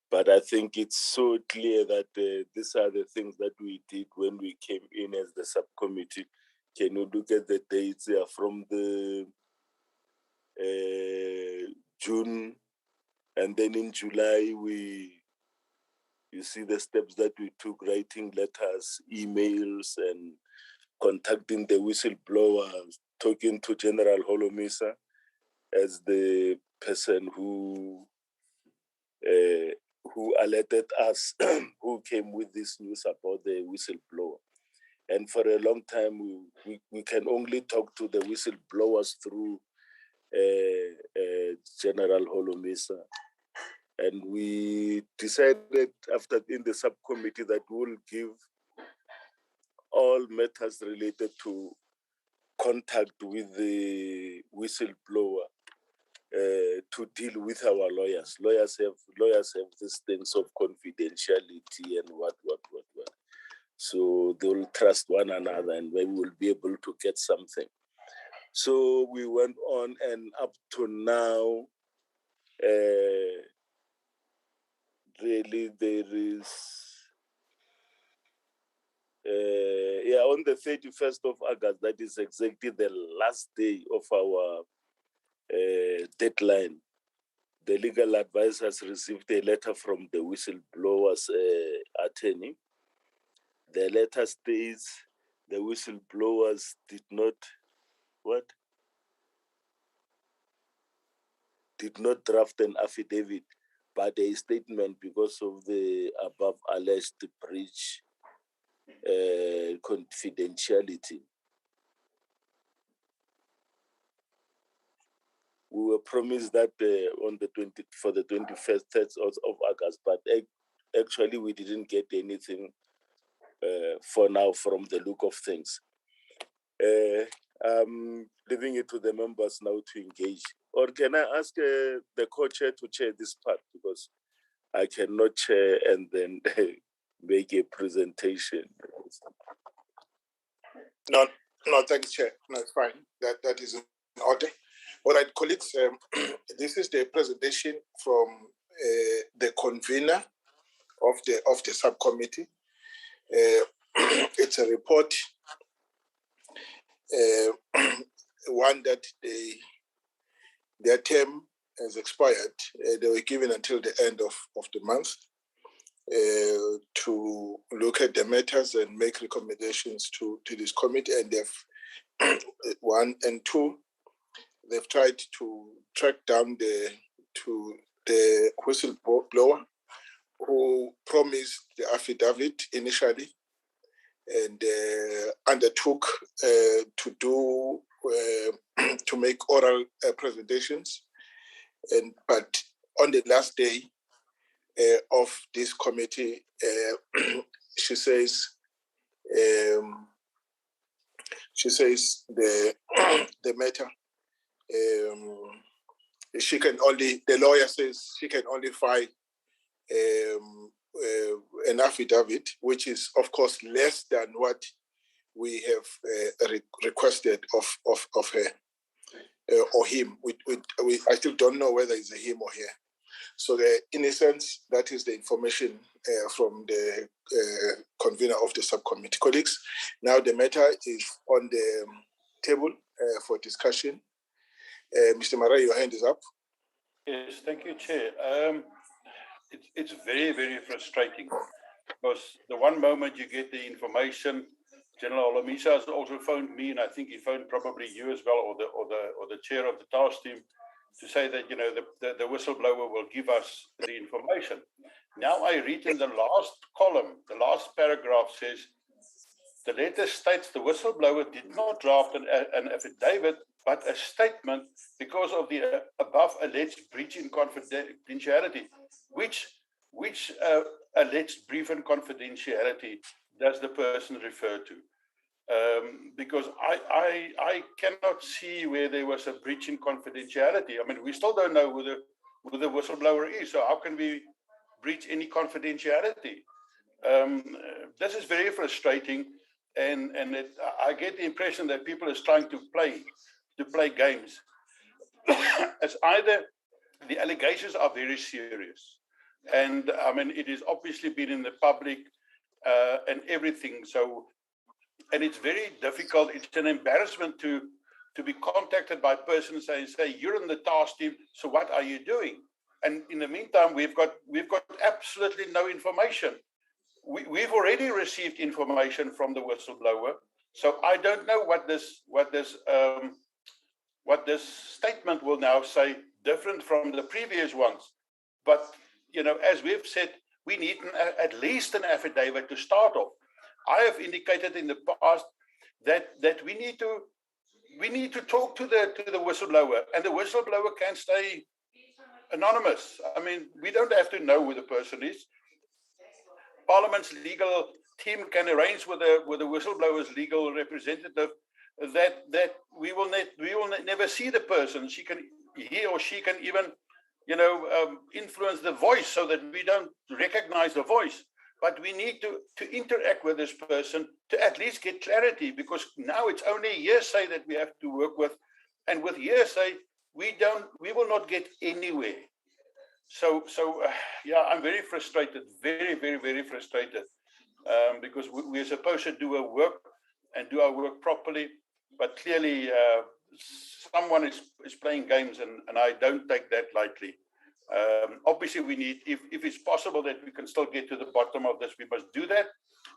but I think it's so clear that these are the things that we did when we came in as the subcommittee. Can you look at the dates? They are from the June, and then in July you see the steps that we took, writing letters, emails, and contacting the whistleblowers, talking to General Holomisa as the person who alerted us, who came with this news about the whistleblower. And for a long time, we can only talk to the whistleblowers through General Holomisa. And we decided in the subcommittee that we'll give all matters related to contact with the whistleblower to deal with our lawyers. Lawyers have these things of confidentiality and what. So they will trust one another, and we will be able to get something. So we went on, and up to now, really there is, on the 31st of August, that is exactly the last day of our deadline. The legal advisors received a letter from the whistleblower's attorney. The letter states the whistleblowers did not draft an affidavit, but a statement because of the above alleged breach confidentiality. We were promised that for the 21st of August, but actually we didn't get anything for now from the look of things. I'm leaving it to the members now to engage. Or can I ask the co-chair to chair this part, because I cannot chair and then make a presentation. No, thanks, Chair. No, it's fine. That is in order. All right, colleagues, this is the presentation from the convener of the subcommittee. It's a report one that their term has expired. They were given until the end of the month to look at the matters and make recommendations to this committee. And they've one and two, they've tried to track down the whistleblower who promised the affidavit initially and undertook to do to make oral presentations, but on the last day of this committee, she says the the matter. She can only, the lawyer says she can only file an affidavit, which is of course less than what we have requested of her or him. I still don't know whether it's a him or her. So in a sense, that is the information from the convener of the subcommittee. Colleagues, now the matter is on the table for discussion. Mr. Mara, your hand is up. Yes, thank you, Chair. It's very, very frustrating because the one moment you get the information, General Holomisa has also phoned me, and I think he phoned probably you as well, or the chair of the task team, to say that the whistleblower will give us the information. Now I read in the last column, the last paragraph says, the letter states the whistleblower did not draft an affidavit, but a statement because of the above alleged breach in confidentiality. Which alleged breach in confidentiality does the person refer to? Because I cannot see where there was a breach in confidentiality. I mean, we still don't know who the whistleblower is, so how can we breach any confidentiality? This is very frustrating, and I get the impression that people are trying to play games. It's either the allegations are very serious, and I mean it is obviously been in the public and everything. So, and it's very difficult. It's an embarrassment to be contacted by persons and say you're in the task team. So what are you doing? And in the meantime, we've got absolutely no information. We've already received information from the whistleblower, so I don't know what this statement will now say different from the previous ones. But as we've said, we need at least an affidavit to start off. I have indicated in the past that we need to talk to the whistleblower, and the whistleblower can stay anonymous. I mean, we don't have to know who the person is. Parliament's legal team can arrange with the whistleblower's legal representative that we will never see the person. He or she can even influence the voice so that we don't recognize the voice. But we need to interact with this person to at least get clarity, because now it's only hearsay that we have to work with, and with hearsay we will not get anywhere. So yeah, I'm very frustrated, very, very, very frustrated, because we're supposed to do our work properly, but clearly someone is playing games, and I don't take that lightly. Obviously, we need, if it's possible that we can still get to the bottom of this, we must do that,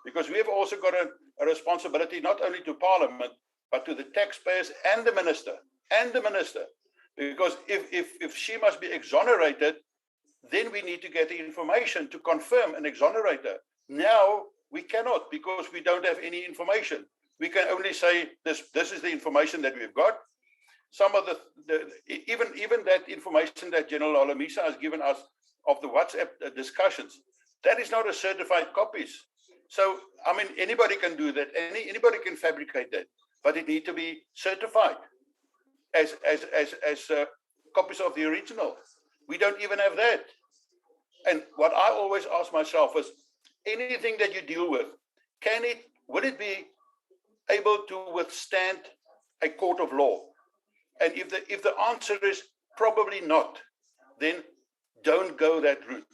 because we have also got a responsibility not only to Parliament, but to the taxpayers and the minister, because if she must be exonerated, then we need to get the information to confirm and exonerate her. Now we cannot, because we don't have any information. We can only say this is the information that we've got. Some of even that information that General Holomisa has given us of the WhatsApp discussions, that is not a certified copies. So I mean, anybody can do that. Anybody can fabricate that, but it needs to be certified as copies of the original. We don't even have that. And what I always ask myself is, anything that you deal with, would it be able to withstand a court of law? And if the answer is probably not, then don't go that route.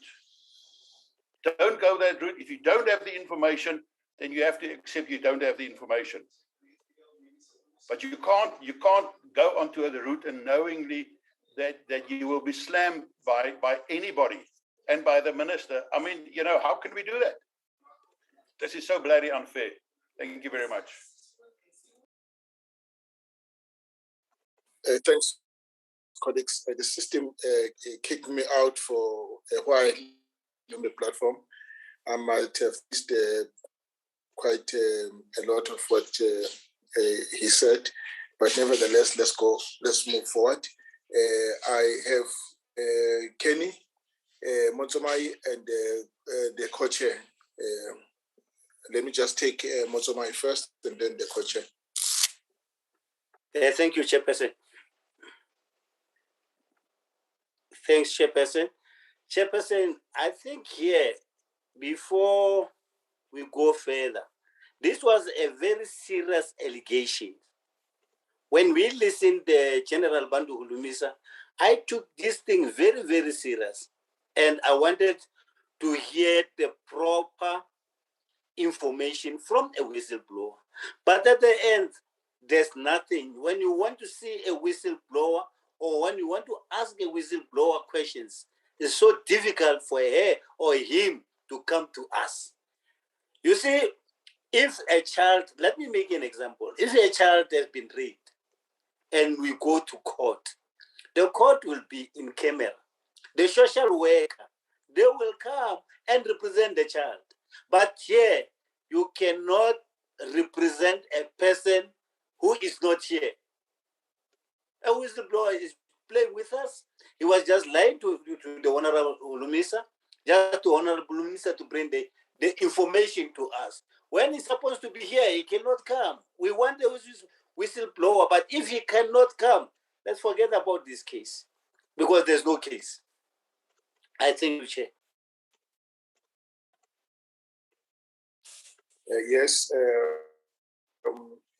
Don't go that route. If you don't have the information, then you have to accept you don't have the information. But you can't go onto the route and knowingly that you will be slammed by anybody and by the minister. I mean, you know, how can we do that? This is so bloody unfair. Thank you very much. Thanks, colleagues. The system kicked me out for a while on the platform. I might have missed quite a lot of what he said, but nevertheless, let's move forward. I have Kenny Motsomai and the co-chair. Let me just take Motsomai first and then the co-chair. Thank you, Chairperson. Thanks, Chairperson. Chairperson, I think here, before we go further, this was a very serious allegation. When we listened to General Bandu Hulumisa, I took this thing very, very serious. And I wanted to hear the proper information from a whistleblower. But at the end, there's nothing. When you want to see a whistleblower or when you want to ask a whistleblower questions, it's so difficult for her or him to come to us. You see, if a child, let me make an example. If a child has been raped and we go to court, the court will be in camera. The social worker, they will come and represent the child. But here, you cannot represent a person who is not here. A whistleblower is playing with us. He was just lying to the Honorable Lumisa, just to Honorable Lumisa to bring the information to us. When he's supposed to be here, he cannot come. We want a whistleblower, but if he cannot come, let's forget about this case, because there's no case. I think, Chair. Yes.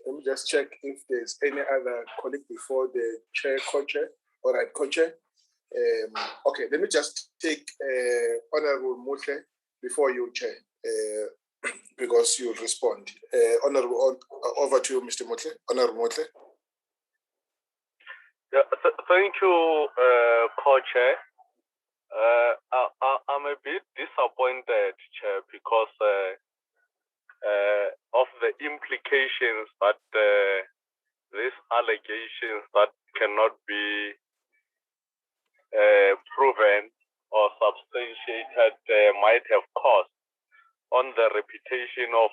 Let me just check if there's any other colleague before the chair, co-chair. All right, co-chair. Okay, let me just take Honorable Mutle before you, Chair, because you'll respond. Honorable, over to you, Mr. Mutle. Honorable Mutle. Yeah, thank you, co-chair. I'm a bit disappointed, Chair, because of the implications that these allegations that cannot be proven or substantiated might have caused on the reputation of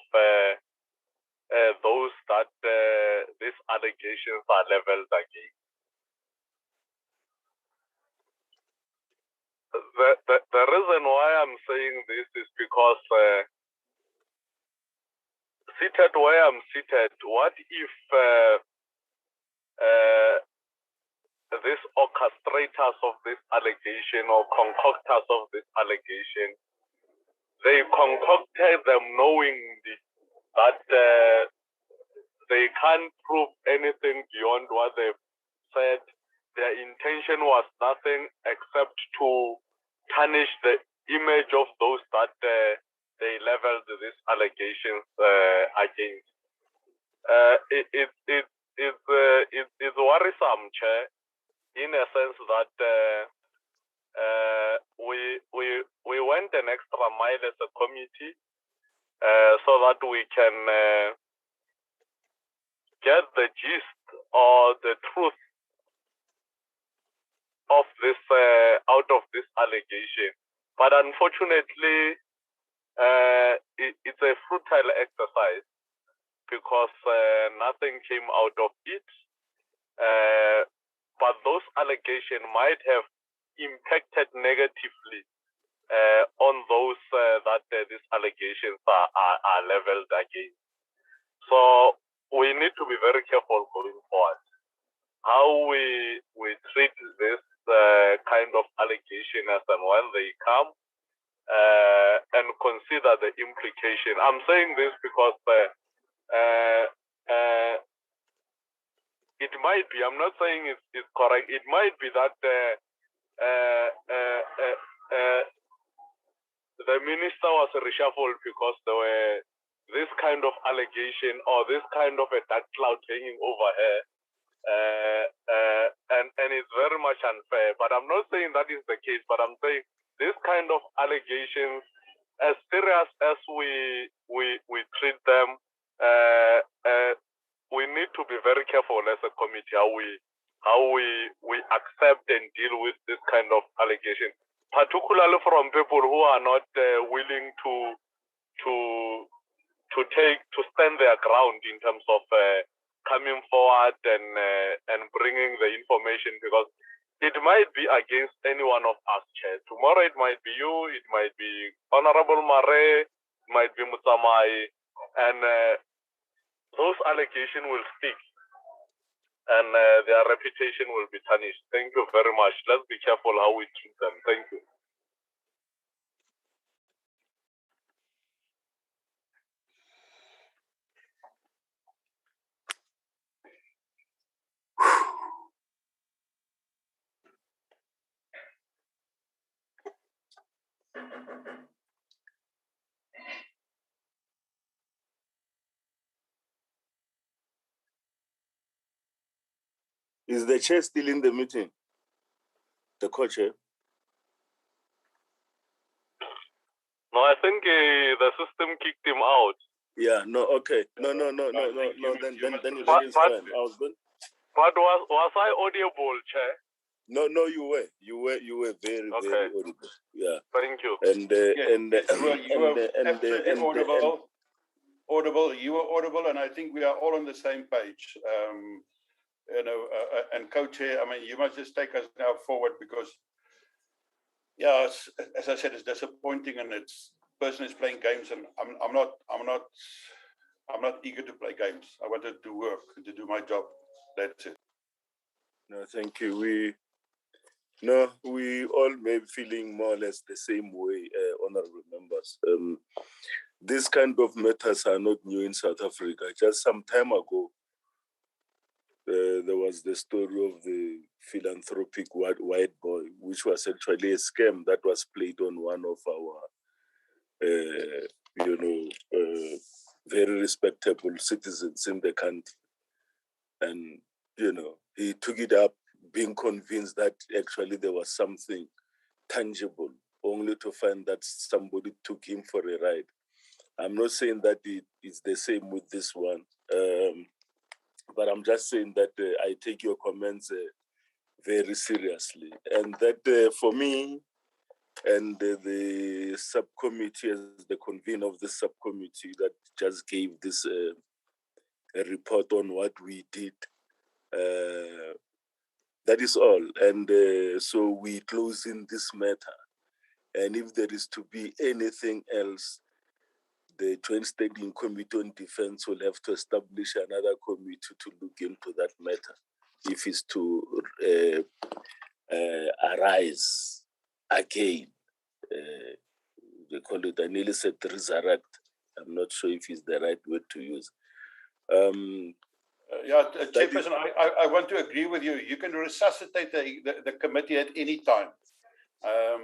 those that these allegations are leveled against. The reason why I'm saying this is because seated where I'm seated, what if these orchestrators of this allegation or concoctors of this allegation, they concocted them knowing that they can't prove anything beyond what they've said. Their intention was nothing except to tarnish the image of those that they leveled these allegations against. It's worrisome, Chair, in a sense that we went an extra mile as a committee so that we can get the gist or the truth of this out of this allegation. But unfortunately, it's a futile exercise because nothing came out of it. But those allegations might have impacted negatively on those that these allegations are leveled against. So we need to be very careful going forward how we treat this kind of allegation as and when they come and consider the implication. I'm saying this because it might be, I'm not saying it's correct, it might be that the minister was reshuffled because this kind of allegation or this kind of a dark cloud hanging over her. And it's very much unfair. But I'm not saying that is the case, but I'm saying this kind of allegations, as serious as we treat them, we need to be very careful as a committee how we accept and deal with this kind of allegation, particularly from people who are not willing to stand their ground in terms of coming forward and bringing the information, because it might be against any one of us, Chair. Tomorrow it might be you, it might be Honorable Mare, it might be Mutsamai, and those allegations will stick and their reputation will be tarnished. Thank you very much. Let's be careful how we treat them. Thank you. Is the chair still in the meeting? The co-chair? No, I think the system kicked him out. Yeah, no, okay. No, then it is fine. But was I audible, Chair? No, you were very, okay. very audible. Yeah. Thank you. You were absolutely audible. You were audible, and I think we are all on the same page. And co-chair, I mean, you must just take us now forward, because, yeah, as I said, it's disappointing, and it's person is playing games, and I'm not eager to play games. I wanted to work and to do my job. That's it. No, thank you. We all may be feeling more or less the same way, honorable members. These kind of matters are not new in South Africa. Just some time ago, there was the story of the philanthropic white boy, which was actually a scam that was played on one of our, very respectable citizens in the country. And, he took it up being convinced that actually there was something tangible, only to find that somebody took him for a ride. I'm not saying that it is the same with this one. But I'm just saying that I take your comments very seriously. And that for me and the subcommittee, as the convener of the subcommittee that just gave this a report on what we did, that is all. And so we close in this matter. And if there is to be anything else, the Joint Standing Committee on Defense will have to establish another committee to look into that matter, if it's to arise again. They call it, I nearly said resurrect. I'm not sure if it's the right word to use. Chairperson, I want to agree with you. You can resuscitate the committee at any time.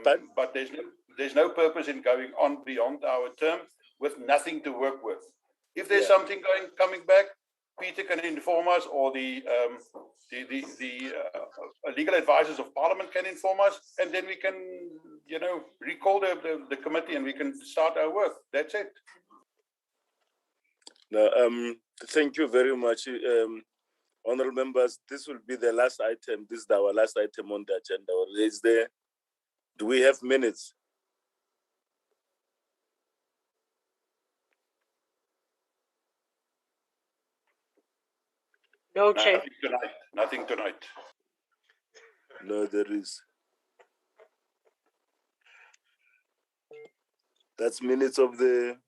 But there's no purpose in going on beyond our term with nothing to work with. If there's something coming back, Peter can inform us, or the legal advisors of Parliament can inform us, and then we can, recall the committee and we can start our work. That's it. No, thank you very much, honourable members. This will be the last item. This is our last item on the agenda. Or is there? Do we have minutes? No, Chair. Nothing tonight. No, there is. That's minutes of the.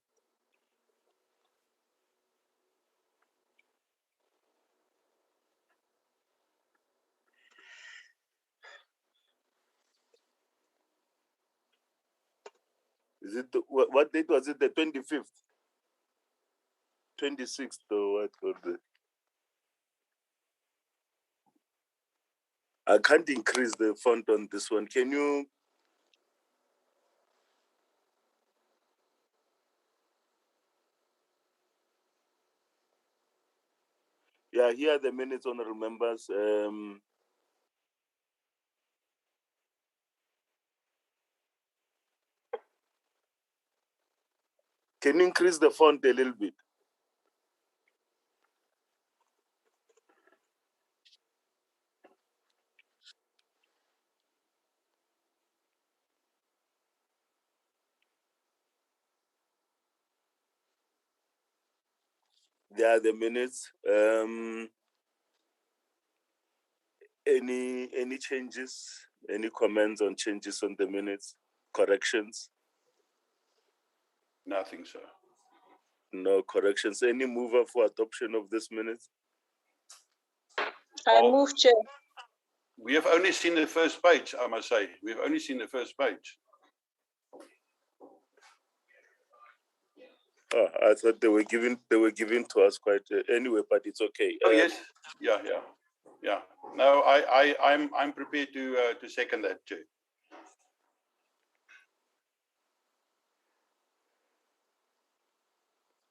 Is it what date was it? The 25th, 26th, or what? Or the... I can't increase the font on this one. Can you? Yeah, here are the minutes, honorable members. Can you increase the font a little bit? There are the minutes. Any changes? Any comments on changes on the minutes? Corrections? Nothing, sir. No corrections. Any mover for adoption of this minutes? I move, Chair. We have only seen the first page, I must say. We've only seen the first page. Oh, I thought they were given to us quite anyway, but it's okay. Oh yes, yeah. No, I'm prepared to second that, Chair.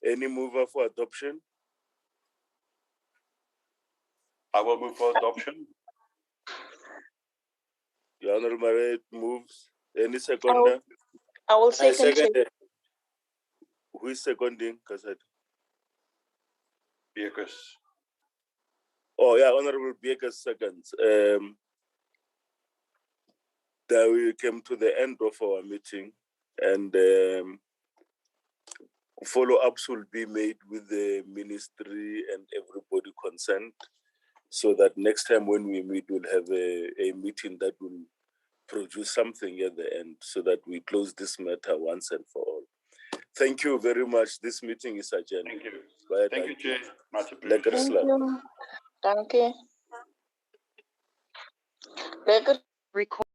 Any mover for adoption? I will move for adoption. The Honorable Maria moves. Any seconder? I will second, Chair. Who is seconding? Bekus. Oh yeah, Honorable Bekus seconds. That we came to the end of our meeting, and follow-ups will be made with the ministry and everybody concerned, so that next time when we meet, we'll have a meeting that will produce something at the end, so that we close this matter once and for all. Thank you very much. This meeting is adjourned. Thank you. Bye. Thank you, Chair. Much Lekker appreciated. slaap. Thank you. Record.